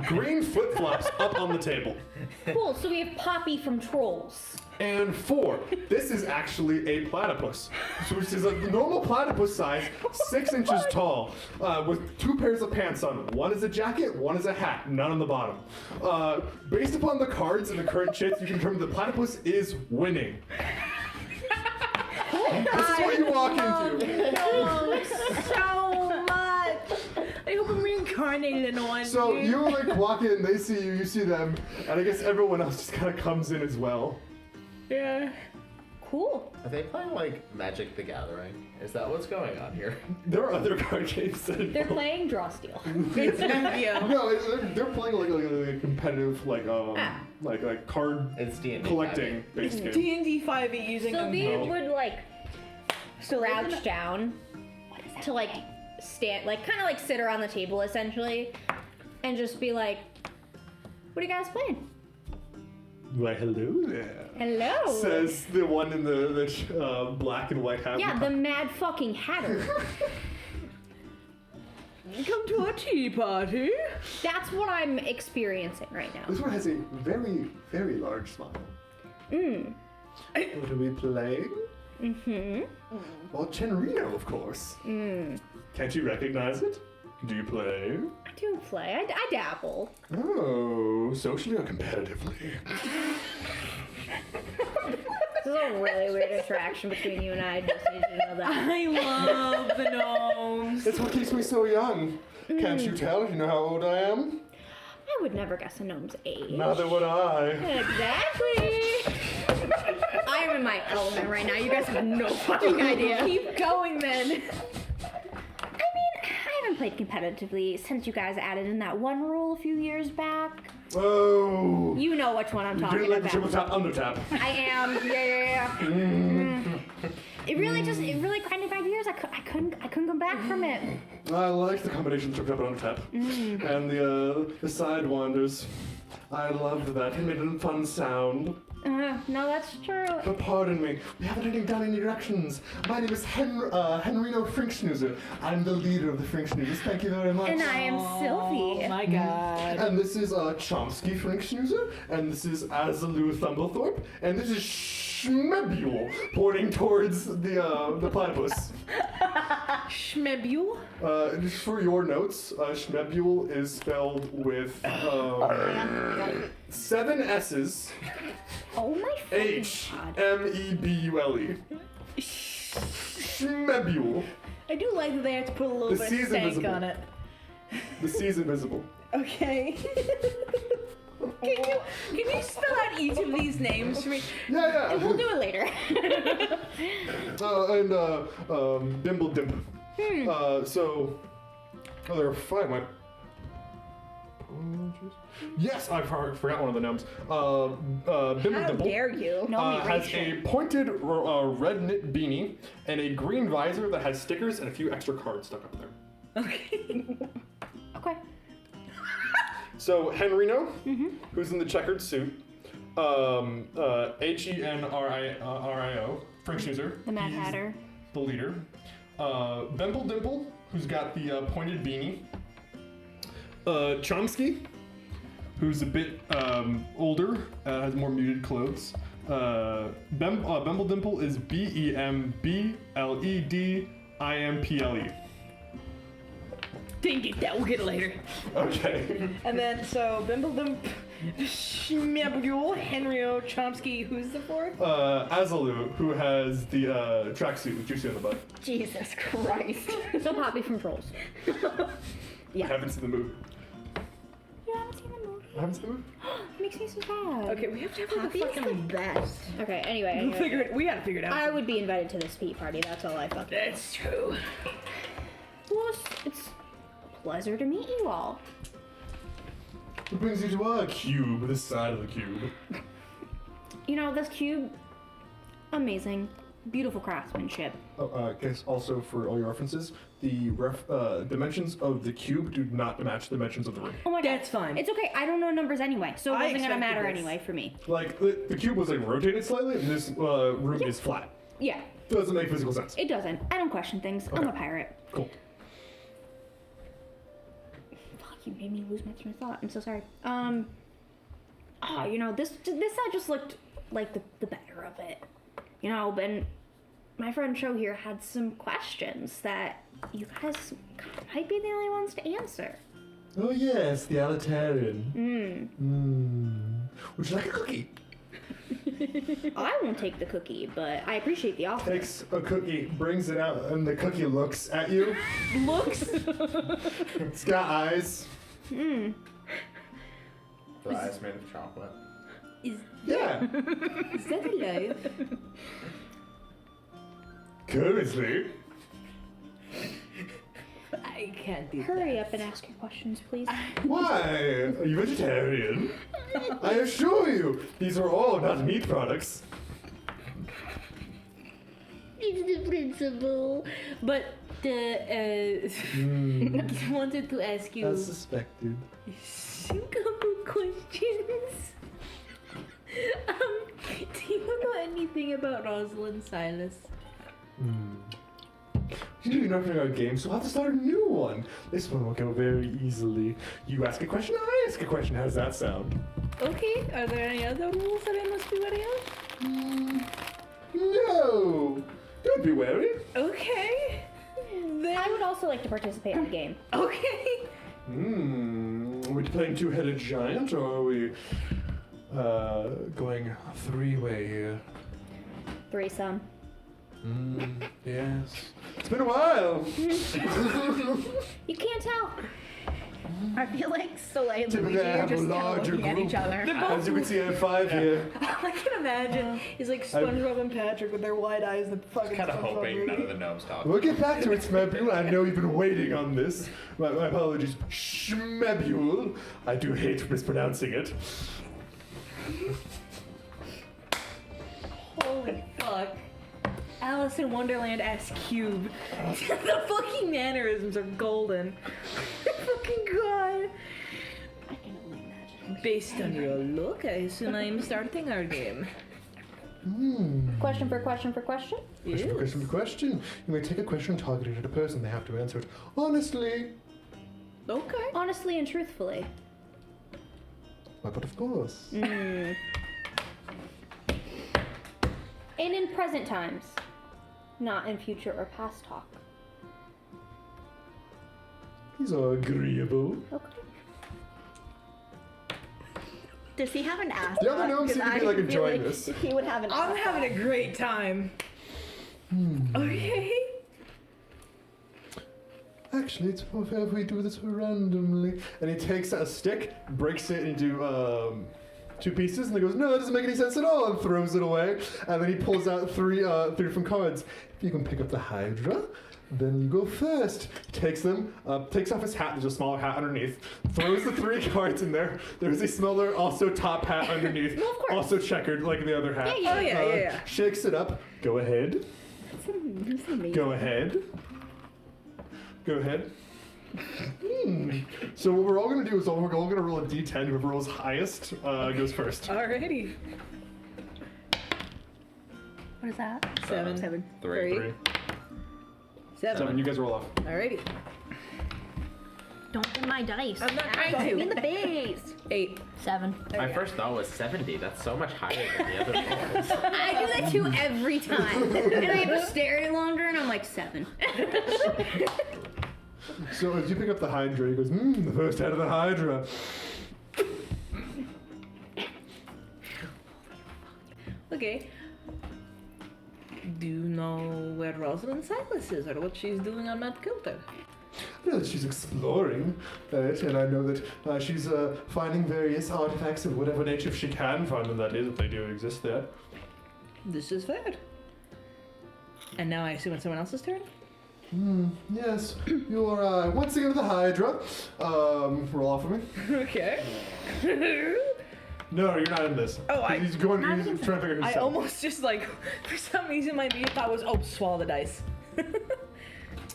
Green flip-flops up on the table. Cool, so we have Poppy from Trolls. And 4, this is actually a platypus, which is a normal platypus size, 6 inches tall, with 2 pairs of pants on. One is a jacket, one is a hat, none on the bottom. Based upon the cards and the current chits, you can determine the platypus is winning. This is what you walk into. So much. I hope I'm reincarnated in one. So dude. you walk in, they see you, you see them, and I guess everyone else just kind of comes in as well. Yeah. Cool. Are they playing Magic the Gathering? Is that what's going on here? There are other card games that They're playing Draw Steal. It's Yu-Gi-Oh. No, they're playing a competitive card It's D&D. collecting based game. D&D 5e using Sylvie a would crouch down to stand, kind of sit around the table essentially, and just be like, "What are you guys playing?" Why, hello there. Hello. Says the one in the black and white hat. Yeah, the Mad fucking Hatter. Come to a tea party. That's what I'm experiencing right now. This one has a very, very large smile. What are we playing? Well, Chenrino, of course. Can't you recognize it? Do you play? I do play. I dabble. Oh, socially or competitively? This is a really weird interaction between you and I. Just need you to know that. I love the gnomes. It's what keeps me so young. Can't you tell? You know how old I am? I would never guess a gnome's age. Neither would I. Exactly. I'm in my element right now. You guys have no fucking idea. Keep going then. I mean, I haven't played competitively since you guys added in that one rule a few years back. Oh. You know which one I'm You talking didn't like the about. triple tap, under tap. I am. Yeah. It really grinded my gears. I couldn't come back from it. I like the combination of triple tap and under tap. And the side wanders. I loved that. It made a fun sound. No, that's true. But pardon me, we haven't any done any directions. My name is Henrino Frinkschnoozer. I'm the leader of the Frinkschnoozers. Thank you very much. And I am Sylvie. Oh my god. And this is Chomsky Frinkschnoozer, and this is Azalu Thumblethorpe, and this is Schmebule, pointing towards the platypus. Schmebule? Just for your notes, Schmebule is spelled with 7 S's, Oh my fucking god. H-M-E-B-U-L-E. Schmebule. I do like that they have to put a little The bit C of is stank invisible. on it. The C is invisible. Okay. Can you spell out each of these names for me? Yeah. We'll do it later. Dimble Dimp. There are 5. My apologies. Yes, I forgot one of the gnomes. Bimble How Dimple dare you? has a pointed red knit beanie and a green visor that has stickers and a few extra cards stuck up there. Okay. Okay. So Henrino, who's in the checkered suit, Henrio, Frinkschnoozer, The Mad he's Hatter. the leader. Bimble Dimple, who's got the pointed beanie. Chomsky, who's a bit older, has more muted clothes. Bimble Dimple is BEMBLEDIMPLE. Dang it, that we'll get it later. Okay. And then, so, Bimbledum, Schmebule, Henrio, Chomsky, who's the fourth? Azalu, who has the tracksuit with juicy on the butt. Jesus Christ. So Poppy from Trolls. I haven't seen the movie. You haven't seen the movie? I haven't seen the movie. Makes me so sad. Okay, we have to have like the fucking Best. Okay, anyway. we gotta figure it out. I would be invited to this tea party. That's all I fucking know. That's true. Well, it's a pleasure to meet you all. What brings you to our cube, this side of the cube? You know, this cube, amazing. Beautiful craftsmanship. Oh, I guess also for all your references, the dimensions of the cube do not match the dimensions of the ring. Oh my god. That's fine. It's okay. I don't know numbers anyway, so it I wasn't gonna expected matter this. anyway for me. Like, the cube was like rotated slightly, and this room is flat. Yeah, Doesn't make physical sense. it doesn't. I don't question things. I'm a Okay. pirate. Cool. Fuck, you made me lose my train of thought. I'm so sorry. You know, this side just looked like the better of it. You know, and my friend Shea here had some questions that you guys might be the only ones to answer. Oh yes, the Alitarian. Would you like a cookie? I won't take the cookie, but I appreciate the offer. Takes a cookie, brings it out, and the cookie looks at you. Looks. It's got eyes. The eyes made of chocolate. Yeah. Is that alive? Curiously. I can't do Hurry up and ask your questions, please. Why? Are you vegetarian? I assure you, these are all not meat products. It's the principal. But I wanted to ask you As suspected. some couple questions. Do you know anything about Rosalind Silas? You do nothing our game, so we'll have to start a new one. This one will go very easily. You ask a question, I ask a question. How does that sound? Okay, are there any other rules that I must be wary of? No! Don't be wary. Okay. Then... I would also like to participate in the game. Okay. Are we playing two-headed giant, or are we going three-way here? Threesome. Yes. It's been a while. You can't tell. I feel like Soleil and Typically, Luigi I are have a just kind of larger looking at group. each other. As you can see, I have 5 here. I can imagine. He's like SpongeBob and Patrick with their wide eyes and the fucking Kind of SpongeBob hoping movie. none of the gnomes talk. We'll get back to it, Smebule. I know you've been waiting on this. My apologies. Smebule. I do hate mispronouncing it. Holy fuck. Alice in Wonderland S cube. The fucking mannerisms are golden. Fucking god. I can only imagine. Based on your look, I assume I'm starting our game. Question for question for question? Question for question for question. You may take a question targeted at a person. They have to answer it honestly. Okay. Honestly and truthfully. But of course. And in present times, not in future or past talk. These are agreeable. Okay. Does he have an ass? The other gnomes seem to be like enjoying this. He would have an ass. I'm having a great time. Okay. Actually, it's more fair if we do this randomly. And he takes a stick, breaks it into 2 pieces, and he goes, "No, that doesn't make any sense at all," and throws it away. And then he pulls out 3 different cards. If you can pick up the Hydra, then you go first. Takes them, takes off his hat. There's a smaller hat underneath. Throws the 3 cards in there. There's a smaller, also top hat underneath. Well, of course. Also checkered like the other hat. Yeah, Oh yeah. Shakes it up. Go ahead. That's amazing. Go ahead. Go ahead. So what we're all gonna do is we're all gonna roll a d10. Whoever rolls highest goes first. Alrighty. What is that? 7. 7. 3. 3. 7. You guys roll off. Alrighty. Don't get my dice. I'm not trying Hit to. me in the face. 8. 7. My first thought was 70. That's so much higher than the other rolls. I do that too every time. And I have to stare at it longer and I'm like 7. So as you pick up the Hydra, he goes, the first head of the Hydra. Okay. Do you know where Rosalind Silas is or what she's doing on Mt Kilter? I know that she's exploring it, and I know that she's finding various artifacts of whatever nature she can find them, that is, if they do exist there. This is fair. And now I assume it's someone else's turn? Yes. You are once again to the Hydra. Roll off for me. Okay. No, you're not in this. Oh, He's trying to figure I himself. almost just like, for some reason my immediate thought was, oh, swallow the dice.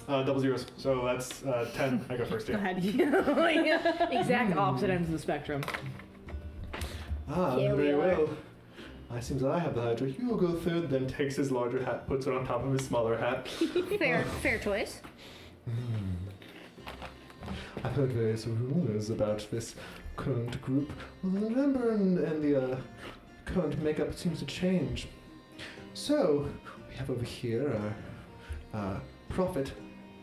Double zeros. So that's 10. I go first here. Exact opposite ends of the spectrum. Here we Very are. well. It seems that I have the Hydra. You will go third, then takes his larger hat, puts it on top of his smaller hat. Fair choice. I've heard various rumors about this current group. Well, the number and the current makeup seems to change. So, we have over here our prophet,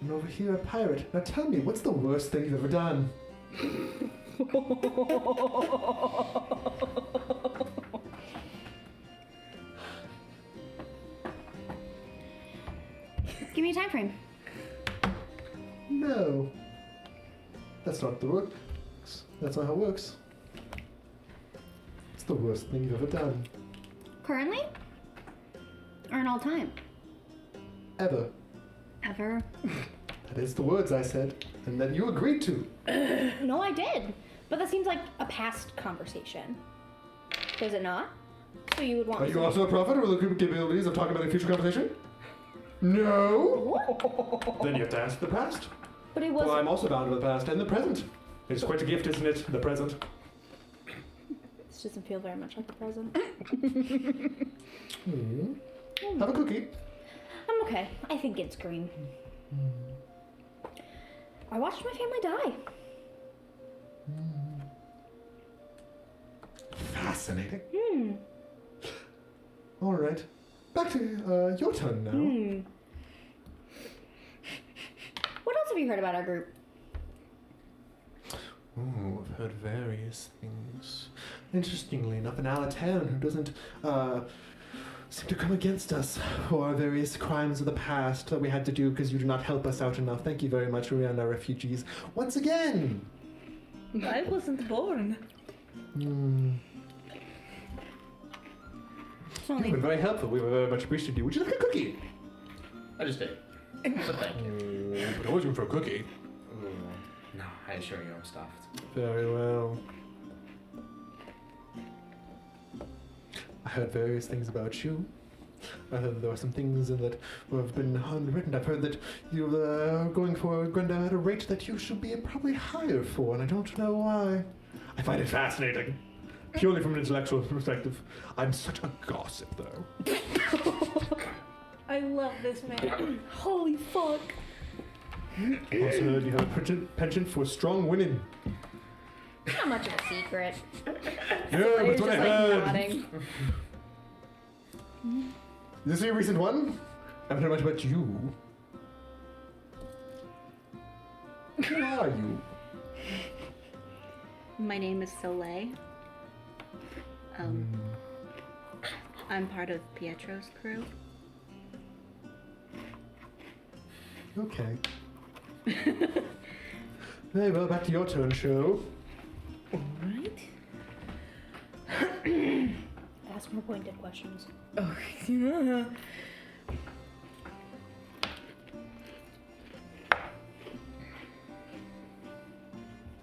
and over here a pirate. Now tell me, what's the worst thing you've ever done? Give me a time frame. No. That's not the work. That's not how it works. It's the worst thing you've ever done. Currently? Or in all time? Ever. Ever? That is the words I said, and that you agreed to. No, I did. But that seems like a past conversation. Does it not? So you would want Are you also a prophet with the capabilities of talking about a future conversation? No. Then you have to ask the past. But it was Well, I'm also bound to the past and the present. It's quite a gift, isn't it? The present. it's doesn't feel very much like a present. Have a cookie. I'm okay. I think it's green. I watched my family die. Fascinating. All right. Back to your turn now. What else have you heard about our group? Oh, I've heard various things. Interestingly enough, an Alatan who doesn't seem to come against us for various crimes of the past that we had to do because you do not help us out enough. Thank you very much, we are now refugees. Once again! I wasn't born. You've been very helpful. We were very much appreciative of you. Would you like a cookie? I just did. But thank you. But always room for a cookie. No, I assure you I'm stuffed. Very well. I heard various things about you. I heard there were some things that have been unwritten. I've heard that you're going for Grenda at a rate that you should be probably higher for, and I don't know why. I find it fascinating. Purely from an intellectual perspective. I'm such a gossip, though. I love this man. Holy fuck. I also heard you have a penchant for strong women. Not much of a secret. Yeah, that's what I heard. Is this your recent one? I haven't heard much about you. Who are you? My name is Soleil. I'm part of Pietro's crew. Okay. Very well, back to your turn, show. Alright. Ask more pointed questions. Okay.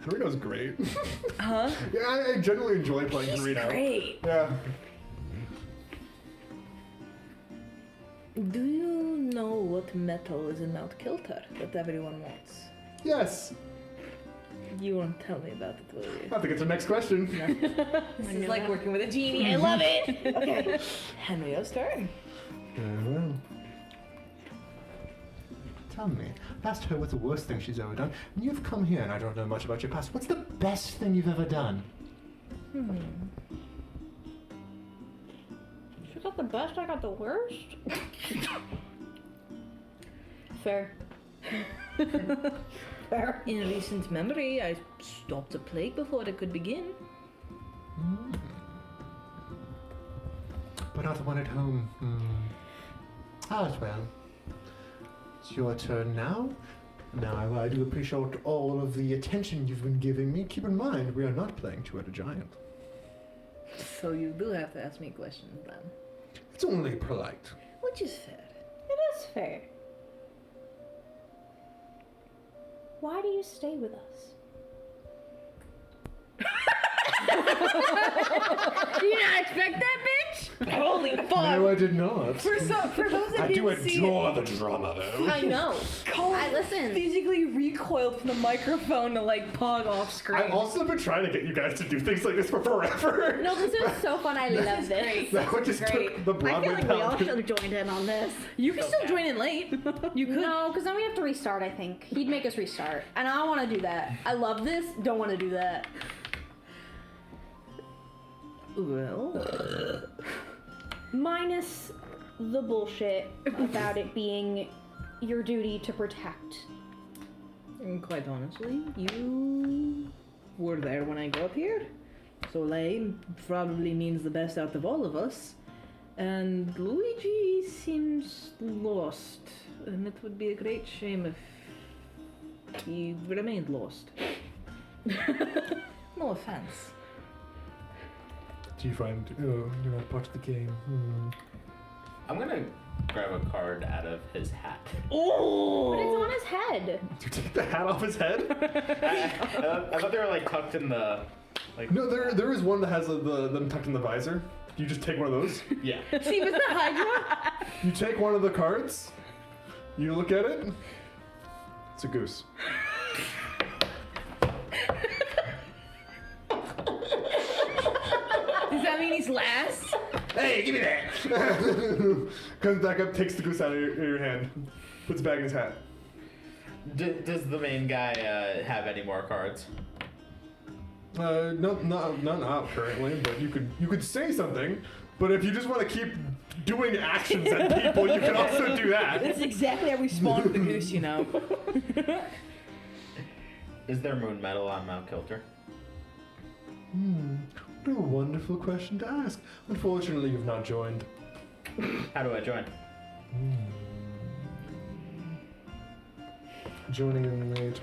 Henrito's great. Huh? Yeah, I generally enjoy playing Henrito. Great. Yeah. Do you know what metal is in Mt Kilter that everyone wants? Yes. You won't tell me about it, will you? I think it's the next question. This is like working with a genie. I love it. Okay. Henrio's turn. Very well. Tell me, I've asked her what's the worst thing she's ever done, and you've come here and I don't know much about your past. What's the best thing you've ever done? She got the best, I got the worst. Fair. Fair. In recent memory, I stopped the plague before it could begin. But not the one at home. Ah, well. It's your turn now. Now, I do appreciate all of the attention you've been giving me. Keep in mind, we are not playing Two-Headed Giant. So you do have to ask me questions then. It's only polite. Which is fair. It is fair. Why do you stay with us? Do you not expect that, bitch? Holy fuck! No, I did not. For those that I do didn't see adore the drama, though. I know. Collin I listen. physically recoiled from the microphone to like pog off screen. I've also been trying to get you guys to do things like this for forever. No, this is so fun. I love this. That one just great. took the I Broadway feel like we all down. should have joined in on this. You can still join in late. You could. No, because then we have to restart, I think. He'd make us restart. And I don't want to do that. I love this. Don't want to do that. Well, Minus the bullshit about it being your duty to protect. and quite honestly, you were there when I got here. Soleil probably means the best out of all of us. And Luigi seems lost. And it would be a great shame if he remained lost. No offense. Do you find you're not part of the game? I'm gonna grab a card out of his hat. But it's on his head. Do you take the hat off his head? I thought they were like tucked in the, like. No, there is one that has them tucked in the visor. You just take one of those. Yeah. See, was the Hydra? You take one of the cards. You look at it. It's a goose. Soleil's last. Hey, give me that! Comes back up, takes the goose out of your hand, puts it back in his hat. Does the main guy have any more cards? No, none out currently, but you could say something. But if you just want to keep doing actions at people, you can also do that. That's exactly how we spawned the goose, you know. Is there moon metal on Mount Kilter? What a wonderful question to ask. Unfortunately, you've not joined. How do I join? Joining in late.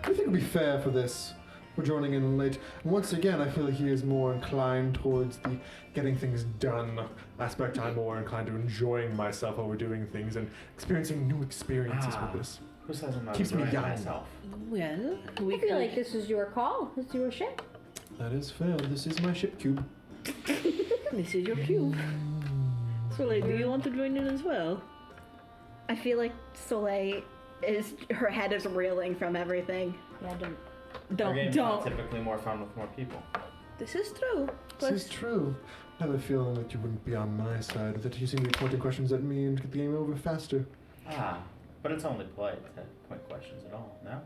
I think it'd be fair for this. We're joining in late. And once again, I feel he is more inclined towards the getting things done aspect. I'm more inclined to enjoying myself while we're doing things and experiencing new experiences with this. Who says I'm not Keeps me enjoying young. myself? Well, I feel like this is your call. This is your ship. That is fair. This is my ship cube. this is your cube. Soleil, do you want to join in as well? I feel like Soleil her head is reeling from everything. Yeah, Our games are Don't. typically more fun with more people. This is true. This is true. I have a feeling that you wouldn't be on my side, that you seem to be pointing questions at me and get the game over faster. But it's only polite to point questions at all, no?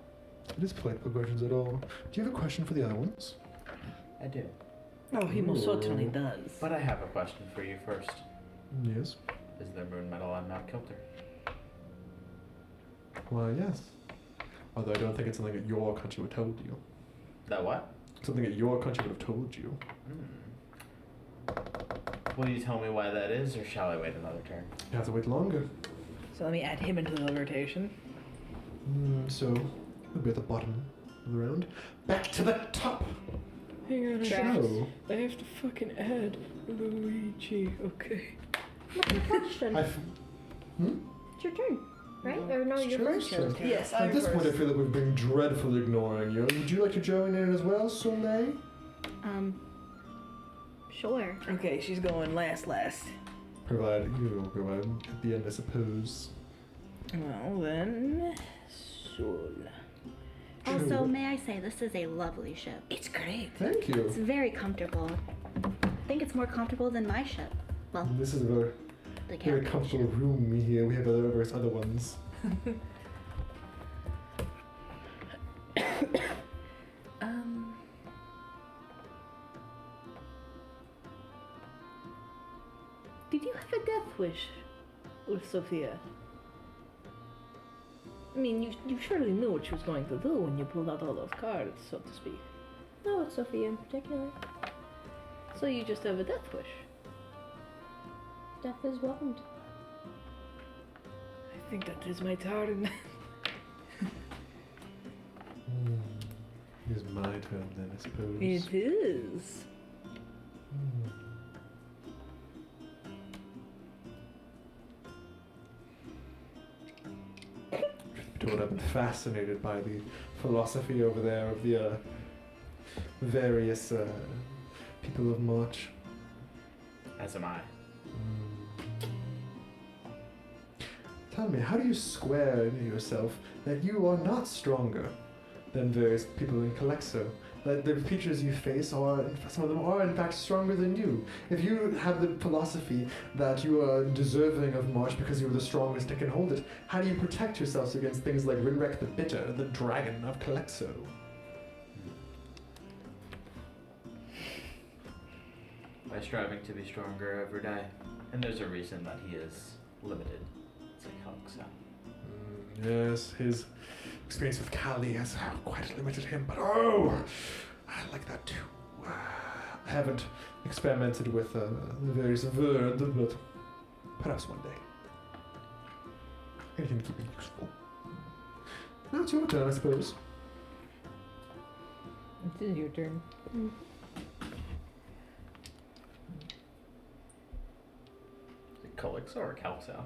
It is polite to put questions at all. Do you have a question for the other ones? I do. Oh, he most certainly does. But I have a question for you first. Yes. Is there moon metal on Mount Kilter? Why, yes. Although I don't think it's something that your country would have told you. That what? Something that your country would have told you. Will you tell me why that is, or shall I wait another turn? You have to wait longer. So let me add him into the rotation. So, we'll be at the bottom of the round. Back to the top! Hang on, Show. I have to fucking add Luigi. Okay. What's your question? It's your turn, right? Or no, your first turn. turn. Yes, At this point, I feel like we've been dreadfully ignoring you. Would you like to join in as well, Soleil? Sure. Okay, she's going last. Provided you will go out at the end, I suppose. Well then, Sol. Also, may I say, this is a lovely ship. It's great. Thank you. It's very comfortable. I think it's more comfortable than my ship. Well, This is a very, the very captain's comfortable ship. room here. We have various other ones. Did you have a death wish with Sophia? I mean, you surely knew what she was going to do when you pulled out all those cards, so to speak. No, it's Sophia in particular. So you just have a death wish. Death is welcomed. I think that is my turn. It is my turn then, I suppose. It is. Told I'm fascinated by the philosophy over there of the various people of March. As am I. Tell me, how do you square into yourself that you are not stronger than various people in Collexo? That the creatures you face are, some of them are in fact stronger than you. If you have the philosophy that you are deserving of March because you are the strongest that can hold it, how do you protect yourselves against things like Rinrek the Bitter, the dragon of Collexo? By striving to be stronger every day. And there's a reason that he is limited to Calxa. Yes, his experience with Kali has quite limited him, but I like that too. I haven't experimented with the various words, but perhaps one day. Anything to keep me useful. Now it's your turn, I suppose. It is your turn. Is it Calxa or Calxa?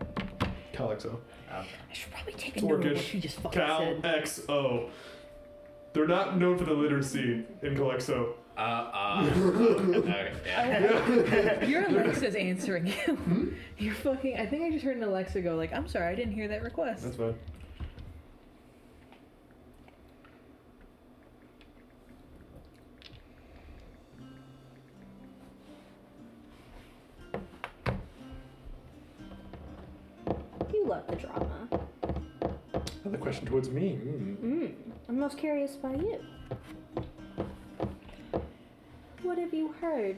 Calexo. Okay. I should probably take a note of what she just fucking said. Calexo. They're not known for the literacy in Calexo. Okay, yeah. Your Alexa's answering you. You're fucking. I think I just heard an Alexa go like, "I'm sorry, I didn't hear that request." That's fine. the drama. Another question towards me. I'm most curious about you. What have you heard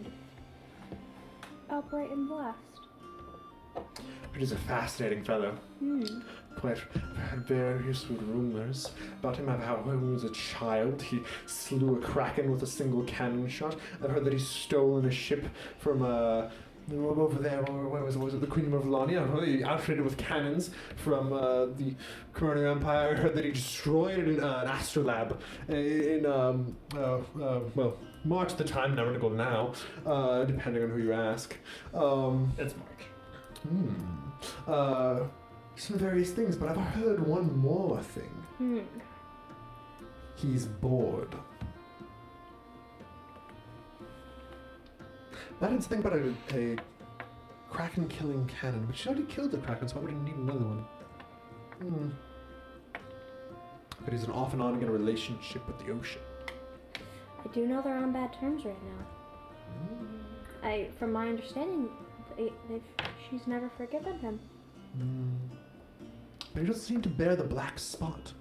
about Brighton Blast? It is a fascinating fellow. Quite, I've heard various good rumors about him, about how when he was a child he slew a kraken with a single cannon shot. I've heard that he's stolen a ship from over there, where was it the Queen of Melania? I heard he outfitted with cannons from the Corona Empire. I heard that he destroyed an astrolabe in well, March at the time, never to go now, depending on who you ask. It's March. Some various things, but I've heard one more thing. He's bored. I didn't think about a kraken killing cannon, but she already killed the kraken, so I wouldn't need another one. But he's an off and on again relationship with the ocean. I do know they're on bad terms right now. From my understanding, she's never forgiven him. But he doesn't seem to bear the black spot.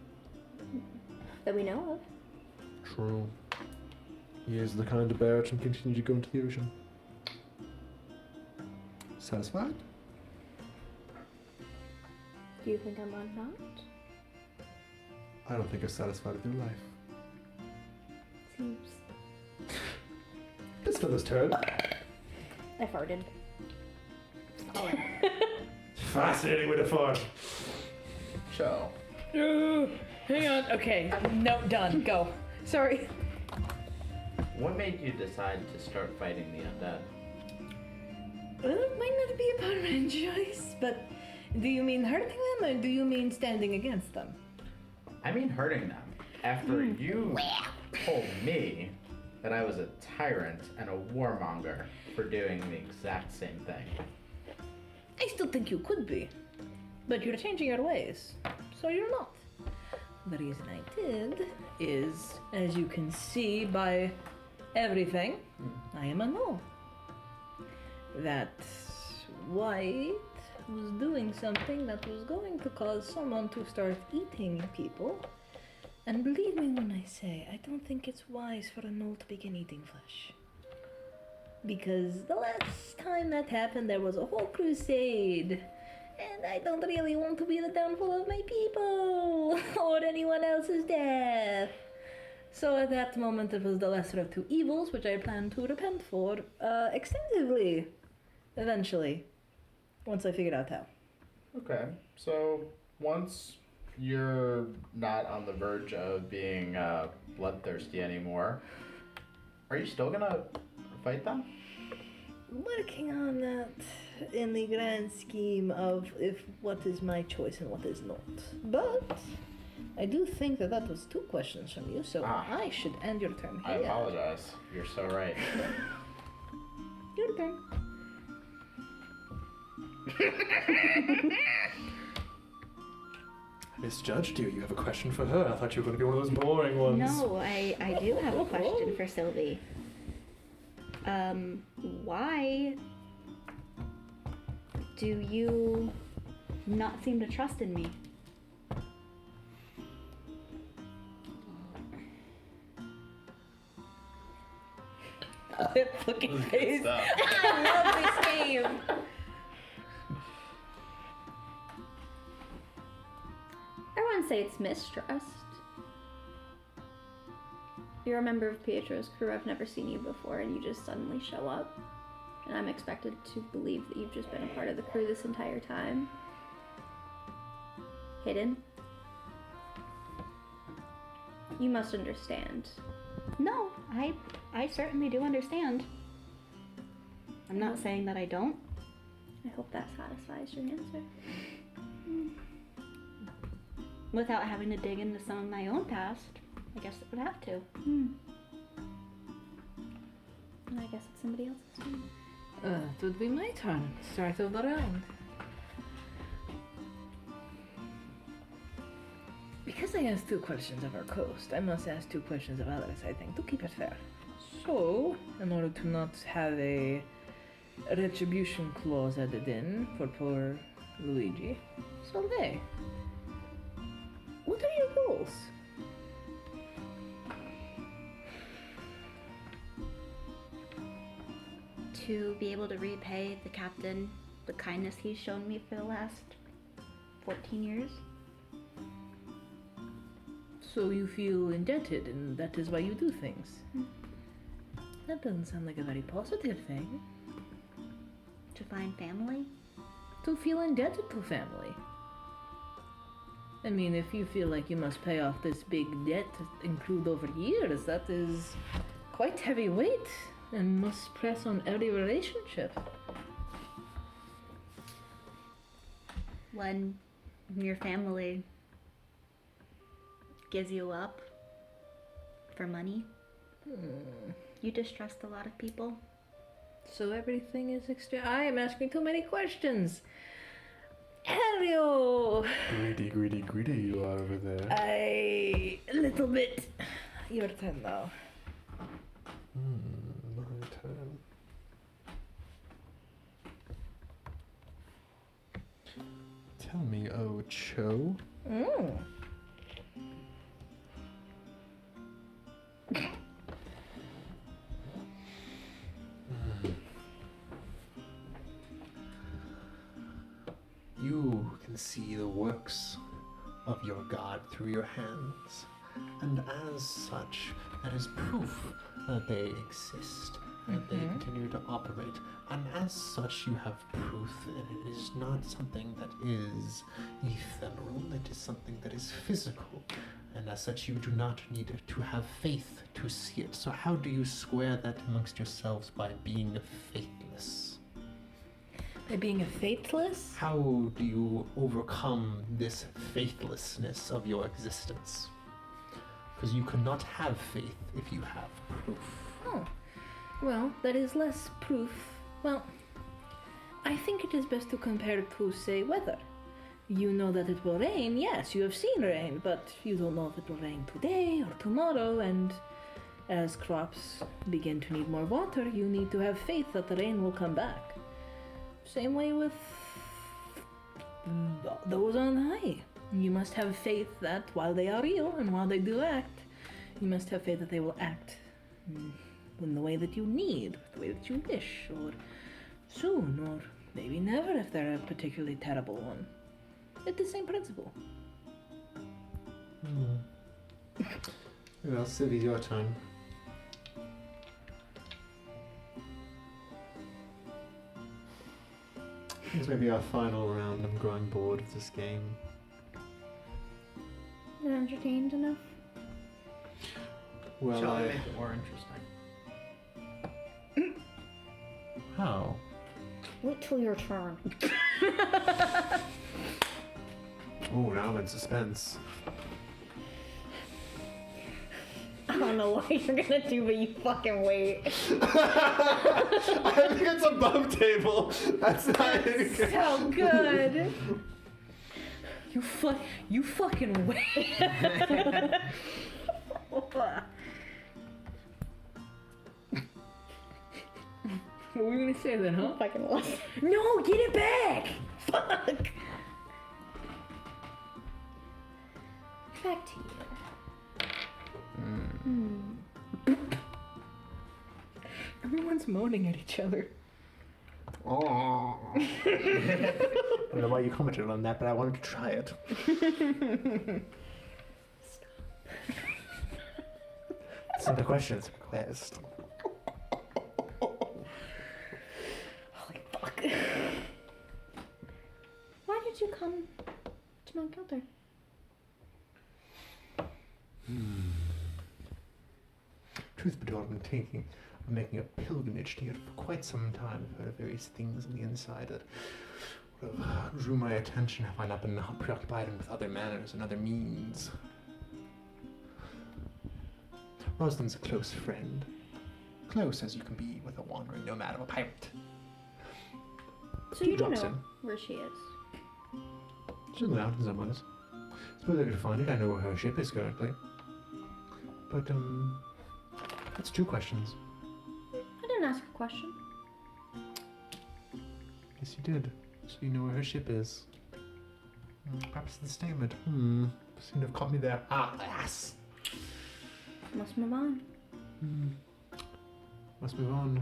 That we know of. True. He is the kind to bear it and continue to go into the ocean. Satisfied? Do you think I'm not? I don't think you're satisfied with your life. Seems. This fella's turn. I farted. Fascinating way to fart. Show. Hang on. Okay. No, done. Go. Sorry. What made you decide to start fighting the undead? Well, it might not be a part of my choice, but do you mean hurting them or do you mean standing against them? I mean hurting them. After you told me that I was a tyrant and a warmonger for doing the exact same thing. I still think you could be, but you're changing your ways, so you're not. The reason I did is, as you can see by everything, I am a gnome. That White was doing something that was going to cause someone to start eating people. And believe me when I say, I don't think it's wise for a gnome to begin eating flesh. Because the last time that happened, there was a whole crusade. And I don't really want to be the downfall of my people or anyone else's death. So at that moment, it was the lesser of two evils, which I plan to repent for extensively, eventually, once I figured out how. Okay, so once you're not on the verge of being bloodthirsty anymore, are you still gonna fight them? Working on that in the grand scheme of what is my choice and what is not. But I do think that was two questions from you, so I should end your turn I here. apologize. You're so right. Your turn. I misjudged you. You have a question for her. I thought you were going to be one of those boring ones. No, I do have a question for Sylvie. Why do you not seem to trust in me? That fucking face. Stop. I love this game. I wouldn't say it's mistrust. You're a member of Pietro's crew. I've never seen you before, and you just suddenly show up. And I'm expected to believe that you've just been a part of the crew this entire time. Hidden. You must understand. No, I certainly do understand. I'm not saying that I don't. I hope that satisfies your answer. Without having to dig into some of my own past, I guess it would have to. And I guess it's somebody else's turn. It would be my turn. Start of the round. Because I asked two questions of our host, I must ask two questions of others, I think, to keep it fair. So, in order to not have a retribution clause added in for poor Luigi. Soleil. What are your goals? To be able to repay the captain the kindness he's shown me for the last 14 years. So you feel indebted, and that is why you do things. That doesn't sound like a very positive thing. To find family. To feel indebted to family. I mean, if you feel like you must pay off this big debt to include over years, that is quite heavy weight and must press on every relationship. When your family gives you up for money, you distrust a lot of people. So everything is extra. I am asking too many questions. Hello. Greedy you are over there. A little bit. Your turn now. My turn. Tell me, oh Cho. You can see the works of your god through your hands, and as such, that is proof that they exist, that they continue to operate, and as such, you have proof that it is not something that is ephemeral, it is something that is physical, and as such, you do not need to have faith to see it. So how do you square that amongst yourselves by being faithless? By being a faithless? How do you overcome this faithlessness of your existence? Because you cannot have faith if you have proof. Oh. Well, that is less proof. Well, I think it is best to compare it to, say, weather. You know that it will rain, yes, you have seen rain, but you don't know if it will rain today or tomorrow, and as crops begin to need more water, you need to have faith that the rain will come back. Same way with those on high. You must have faith that while they are real and while they do act, you must have faith that they will act in the way that you need, the way that you wish, or soon, or maybe never if they're a particularly terrible one. It's the same principle. Well, Sylvie, your turn. This may be our final round. I'm growing bored of this game. Not entertained enough. Well, Shall I I... make it more interesting? How? Wait till your turn. Oh, now I'm in suspense. I don't know what you're gonna do, but you fucking wait. I think it's above table. That's not good. So good. You fucking wait. What were you gonna say then, huh? Fucking lost. No, get it back! Fuck! Back to you. Everyone's moaning at each other. Oh. I don't know why you commented on that, but I wanted to try it. It's not a question, it's a request. Holy fuck. Why did you come to Mt Kilter? Truth be told, I've been thinking of making a pilgrimage to it for quite some time. I've heard various things on the inside that would have drew my attention if I not been preoccupied with other manners and other means. Rosalind's a close friend. Close as you can be with a wandering nomad of a pirate. So She you don't drops know in. where she is. She's in the mountains somewhere. Suppose I could find it. I know where her ship is currently. But, that's two questions. I didn't ask a question. Yes, you did. So you know where her ship is. Perhaps the statement. Seem to have caught me there. Ah, ass. Must move on. Must move on. Do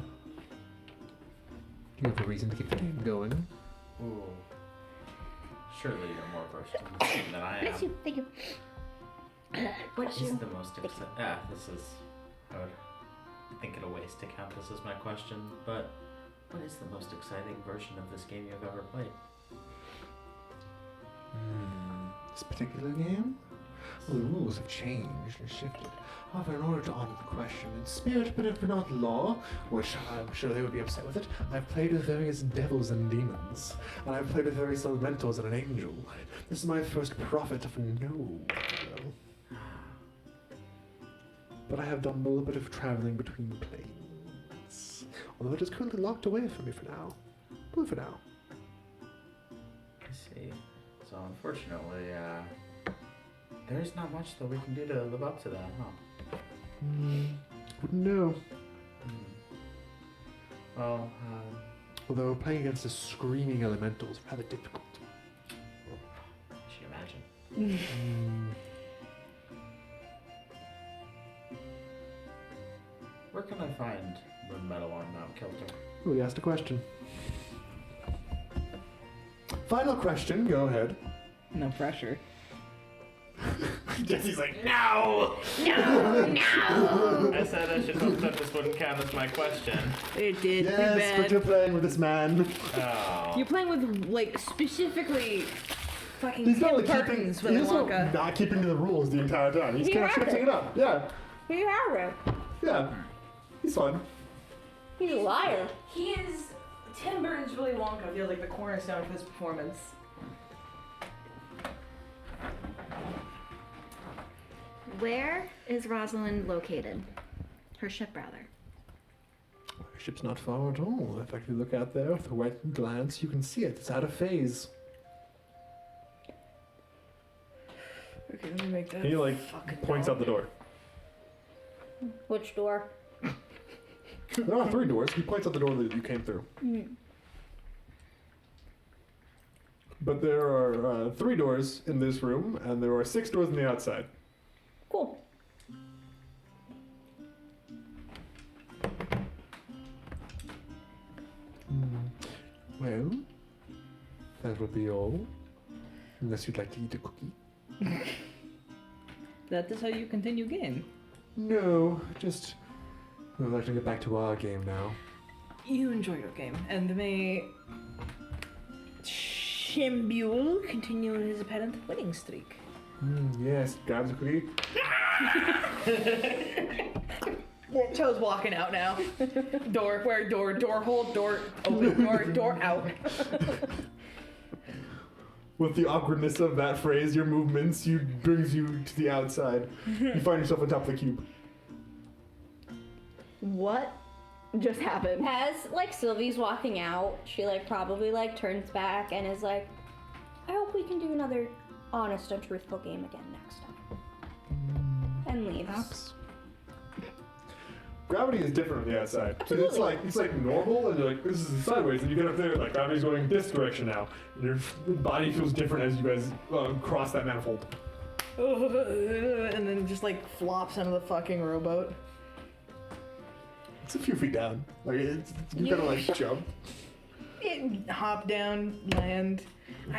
you have a reason to keep the game going? Ooh. Surely you're more versed in this game than I am. Bless you. Thank you. What is the most exciting? This is. I would think it a waste to count this as my question, but what is the most exciting version of this game you've ever played? This particular game? Well, the rules have changed and shifted. However, in order to honor the question in spirit, but if not law, which I'm sure they would be upset with it, I've played with various devils and demons, and I've played with various elementals and an angel. This is my first prophet of no. But I have done a little bit of traveling between planes, although it is currently locked away from me for now. Well, for now. I see. So unfortunately, there is not much that we can do to live up to that, huh? Wouldn't know. Well, Although playing against the screaming elemental is rather difficult. I should imagine. Where can I find moon metal on Mt Kilter? Oh, you asked a question. Final question, go ahead. No pressure. Jesse's like, no! I said I should hope that this wouldn't count as my question. It did. Too Yes, bad. but you're playing with this man. Oh. You're playing with, like, specifically fucking He's Tim not like Burton's keeping, Willy he's not, Wonka. not keeping to the rules the entire time. He's He kind of has switching it. it up. Yeah, You have it. yeah. He's fun. He's a liar. He is Tim Burton's Willy Wonka. Feels like the cornerstone for his performance. Where is Rosalind located? Her ship, rather. Our ship's not far at all. In fact, if you look out there with a wet glance, you can see it. It's out of phase. Okay, let me make that. He like fucking points out the door. Which door? There are 3 doors. He points out the door that you came through. But there are 3 doors in this room, and there are 6 doors on the outside. Cool. Well, that would be all. Unless you'd like to eat a cookie. That is how you continue game. No, just we'd like to get back to our game now. You enjoy your game, and may Shimbule continue his apparent winning streak. Yes, grabs a cookie. Cho's walking out now. Door hold, door open, door out. With the awkwardness of that phrase, your movements brings you to the outside. You find yourself on top of the cube. What just happened? As like Sylvie's walking out, she like probably like turns back and is like, I hope we can do another honest and truthful game again next time. And leaves. Perhaps. Gravity is different on the outside. So it's like normal, and you're like, this is sideways, and you get up there, like gravity's going this direction now. And your body feels different as you guys cross that manifold. And then just like flops into the fucking rowboat. It's a few feet down. Like you gotta like jump. Hop down, land.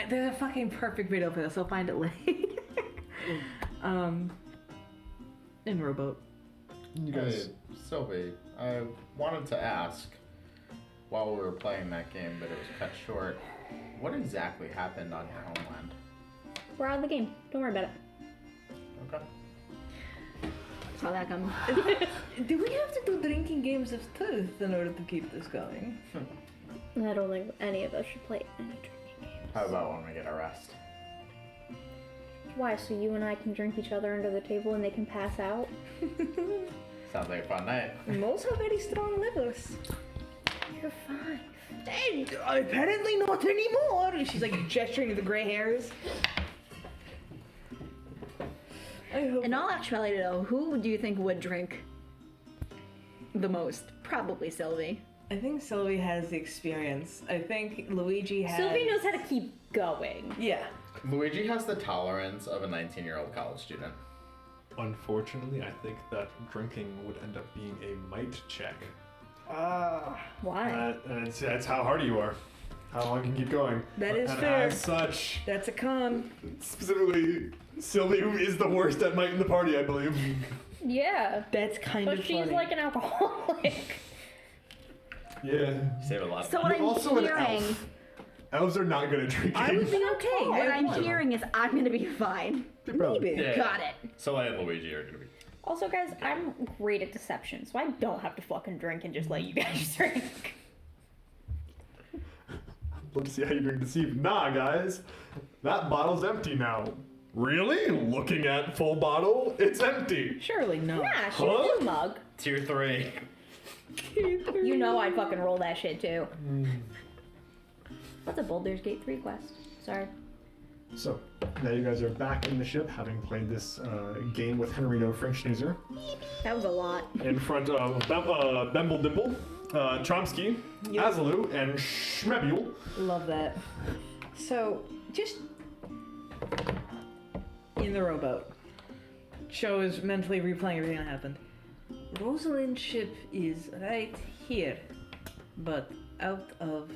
There's a fucking perfect video for this. I'll find it later. In rowboat. You guys. Hey, Sylvie, I wanted to ask while we were playing that game, but it was cut short. What exactly happened on your homeland? We're out of the game. Don't worry about it. Okay. Saw that coming. Do we have to do drinking games of truth in order to keep this going? I don't think any of us should play any drinking games. How about when we get a rest? Why? So you and I can drink each other under the table and they can pass out? Sounds like a fun night. Moles have very strong livers. You're fine. Hey, apparently not anymore. She's like gesturing to the gray hairs. I hope. In all actuality, though, who do you think would drink the most? Probably Sylvie. I think Sylvie has the experience. I think Luigi has. Sylvie knows how to keep going. Yeah. Luigi has the tolerance of a 19-year-old college student. Unfortunately, I think that drinking would end up being a might check. Why? That's how hard you are. How long you can keep going. That is And fair. as such, That's a con. specifically, Sylvie, who is the worst at might in the party, I believe. Yeah. That's kind But of she's funny. like an alcoholic. Yeah. You save a lot of So money. what You're I'm also an hearing, elf. Elves are not good at drinking. I would be okay. what I I'm would. hearing is I'm gonna be fine. Maybe. Yeah. Got it. Soleil and Luigi are gonna be. Also, guys, I'm great at deception, so I don't have to fucking drink and just let you guys drink. Let's see how you're being deceived. Nah, guys. That bottle's empty now. Really? Looking at full bottle, it's empty. Surely no. Nah, she's Huh? a mug. Tier 3. You know I'd fucking roll that shit too. What's a Baldur's Gate 3 quest? Sorry. So, now you guys are back in the ship, having played this game with Henrito Frinkschnoozer That was a lot. in front of Bemble Dimple, Chomsky, Yep. Azalu, and Schmebule. Love that. So, just in the rowboat. Show is mentally replaying everything that happened. Rosalind's ship is right here, but out of.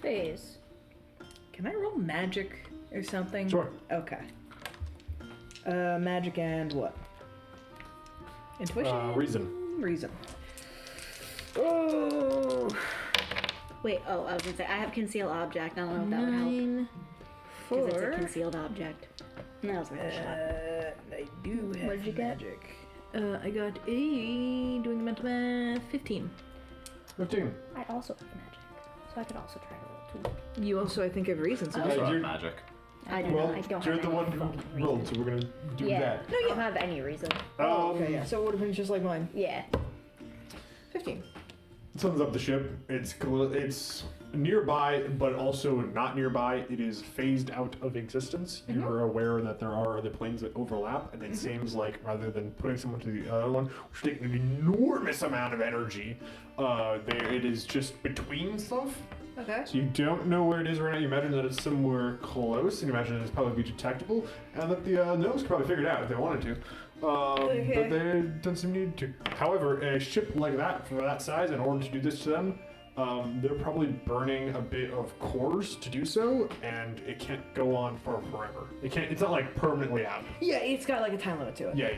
Phase. Can I roll magic or something? Sure. Okay. Magic and what? Intuition? Reason. Reason. Oh. Wait, I was gonna say I have conceal object. I don't know if that would help. 9, Because it's a 4. concealed object. No, I was gonna shut up. I do have What did you get? magic. I got a doing the mental math 15. 15. I also have magic, so I could also try to roll too. You also, I think, have reason. So Also have you're- magic. I do Well, not. I don't you're have the any one who fucking rolled, reason. so we're gonna do Yeah. that. No, you don't have any reason. Okay, yeah. So it would have been just like mine. Yeah. 15. Sums up the ship. It's nearby, but also not nearby. It is phased out of existence. You're aware that there are other planes that overlap, and it seems like rather than putting someone to the other one, which would take an enormous amount of energy, it is just between stuff. Okay. So you don't know where it is right now. You imagine that it's somewhere close, and you imagine that it's probably be detectable, and that the gnomes could probably figure it out if they wanted to. Okay. But they don't seem to need to. However, a ship like that, for that size, in order to do this to them, they're probably burning a bit of cores to do so, and it can't go on for forever. It can't. It's not like permanently out. Yeah, it's got like a time limit to it. Yeah.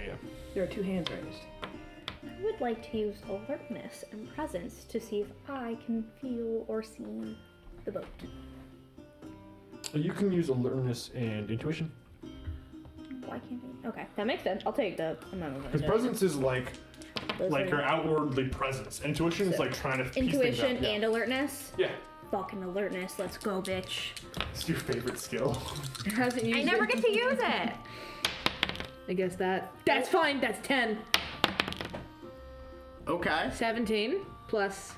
There are 2 hands raised. I would like to use alertness and presence to see if I can feel or see the boat. You can use alertness and intuition. Why can't I? Okay, that makes sense. I'll take the. I'm not Because presence is like your outwardly presence. Intuition is like trying to piece things intuition up. Yeah. and alertness. Yeah. Fucking alertness. Let's go, bitch. It's your favorite skill. Hasn't used I never it. get to use it. I guess that's fine. That's 10. Okay. 17 plus.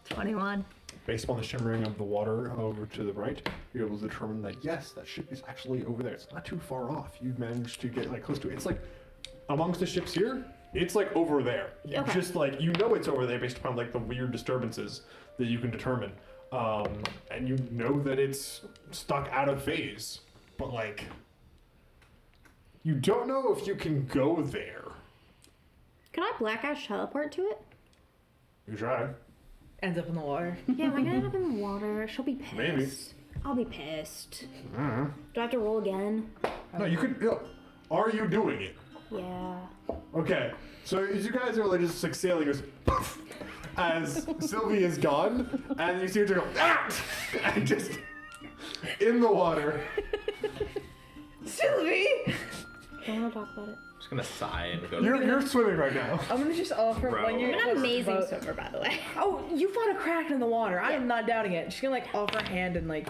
21. Based upon the shimmering of the water over to the right, you're able to determine that yes, that ship is actually over there. It's not too far off. You've managed to get like close to it. It's like amongst the ships here, it's like over there. You Okay. just like you know it's over there based upon like the weird disturbances that you can determine. And you know that it's stuck out of phase. But like you don't know if you can go there. Can I black ash teleport to it? You try. Ends up in the water. Yeah, am I gonna end up in the water? She'll be pissed. Maybe. I'll be pissed. Uh-huh. Do I have to roll again? No, you could. Are you doing it? Yeah. Okay, so as you guys are like just like sailing, goes poof, as Sylvie is gone, and you see her go ah, and just in the water. Sylvie! Don't want to talk about it. I'm just gonna sigh and go. You're swimming right now. I'm gonna just offer Bro. when you're I'm an amazing boat- swimmer, by the way. Oh, you fought a crack in the water. I am not doubting it. She's gonna like offer a hand and like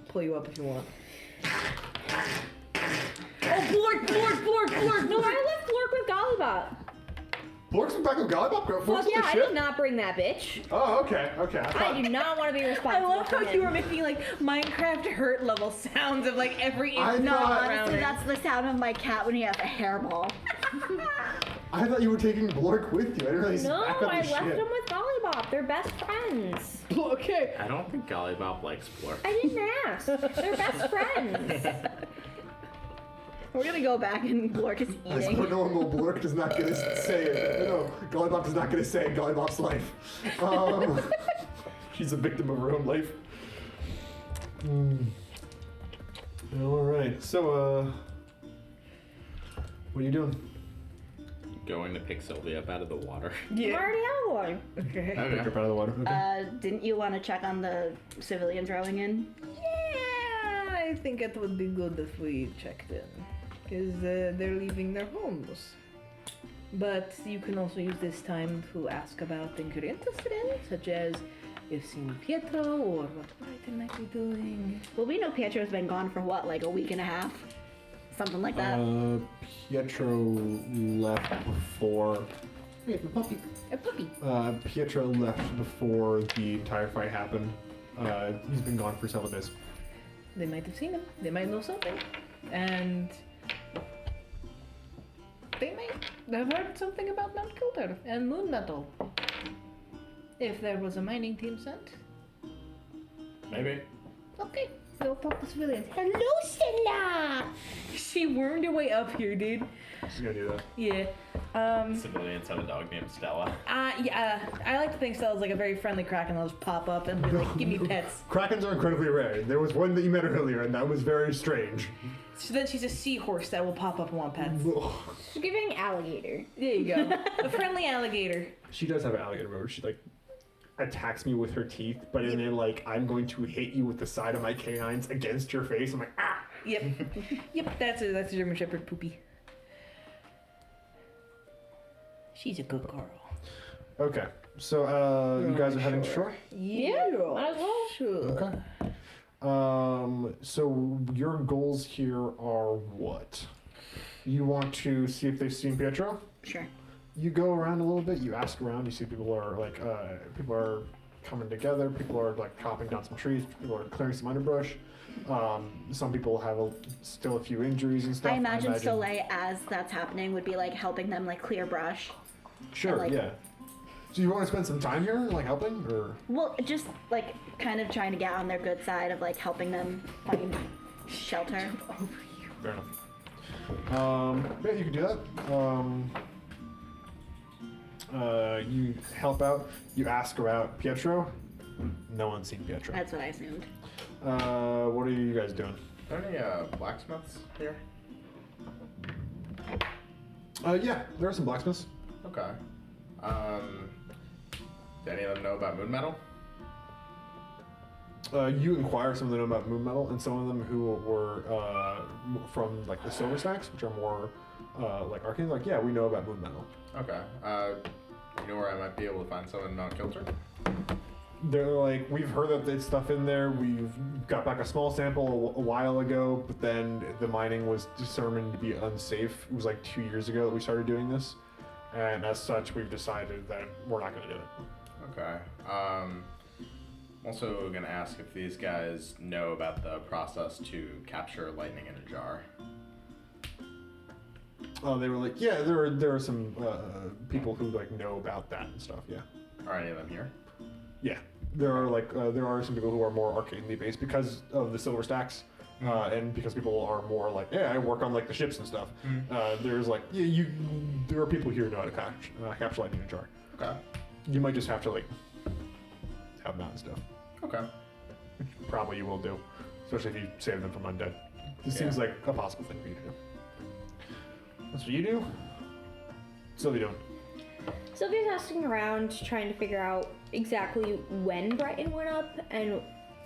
pull you up if you want. Oh, Blork! No, I left Blork with Gollybot. Blork's back with Gollybop. Go Fuck to yeah, the I ship. did not bring that bitch. Oh, okay. I do not want to be I responsible love for how you him. were making like Minecraft hurt level sounds of like every I inch know, around Honestly, it. that's the sound of my cat when he has a hairball. I thought you were taking Blork with you. I didn't realize he's No, back on I the left ship. him with Gollybot. Gollybop. They're best friends. Okay. I don't think Gollybop likes Blur. I didn't ask. They're best friends. We're gonna go back and Blork is As per eating. normal, Blurk is not gonna say it. No, Gollybop is not gonna say Gollybop's life. She's a victim of her own life. All right. So, what are you doing? Going to pick Sylvie up out of the water. I'm Yeah. already out one. Okay. Pick her up out of the water. Okay. Didn't you want to check on the civilians rowing in? Yeah, I think it would be good if we checked in. Because they're leaving their homes. But you can also use this time to ask about things you're interested in, such as you've seen Pietro or what Brighton might be doing. Well, we know Pietro's been gone for what, like a week and a half? Something like that. Pietro left before. Hey, the puppy. A puppy. Pietro left before the entire fight happened. He's been gone for several days. They might have seen him. They might know something. And they might have heard something about Mt Kilter and moon metal. If there was a mining team sent. Maybe. Okay, they'll talk to civilians. Hello, Stella! She wormed her way up here, dude. She's gonna do that. Yeah. Civilians have a dog named Stella. Yeah, I like to think Stella's like a very friendly Kraken that'll just pop up and be like, give me pets. Krakens are incredibly rare. There was one that you met earlier, and that was very strange. So then she's a seahorse that will pop up and want pets. She's giving alligator. There you go. A friendly alligator. She does have an alligator mode. She like attacks me with her teeth, but in a like I'm going to hit you with the side of my canines against your face. I'm like ah. Yep. Yep, that's a German Shepherd poopy. She's a good girl. Okay, so you guys are heading to shore. Yeah, Might as well. sure. Okay. So your goals here are what? You want to see if they've seen Pietro? Sure. You go around a little bit. You ask around. You see people are like people are coming together. People are like chopping down some trees. People are clearing some underbrush. Some people have still a few injuries and stuff. I imagine Soleil, as that's happening, would be like helping them like clear brush. Sure. like- Yeah. So you want to spend some time here, like helping, or? Well, just like kind of trying to get on their good side of like helping them find shelter. Fair enough. Yeah, you can do that. You help out. You ask about Pietro. No one's seen Pietro. That's what I assumed. What are you guys doing? Are there any blacksmiths here? Yeah, there are some blacksmiths. Okay. Do any of them know about moon metal? You inquire some of them about moon metal, and some of them who were from like the silver stacks, which are more like arcane. Like, yeah, we know about moon metal. Okay. You know where I might be able to find some in Mt Kilter? They're like, we've heard that there's stuff in there. We've got back a small sample a while ago, but then the mining was determined to be unsafe. It was like 2 years ago that we started doing this, and as such, we've decided that we're not going to do it. Okay. I'm also gonna ask if these guys know about the process to capture lightning in a jar. Oh, they were like, yeah, there are some people who like know about that and stuff. Yeah, Are any of them here? yeah. There are some people who are more arcanely based because of the silver stacks, and because people are more like, yeah, I work on like the ships and stuff. There's like, yeah, there are people here who know how to capture lightning in a jar. Okay. You might just have to like help them out and stuff. Okay. Probably you will do, especially if you save them from undead. This Yeah. seems like a possible thing for you to do. That's what you do. Sylvie doing? Sylvia's asking around, trying to figure out exactly when Brighton went up and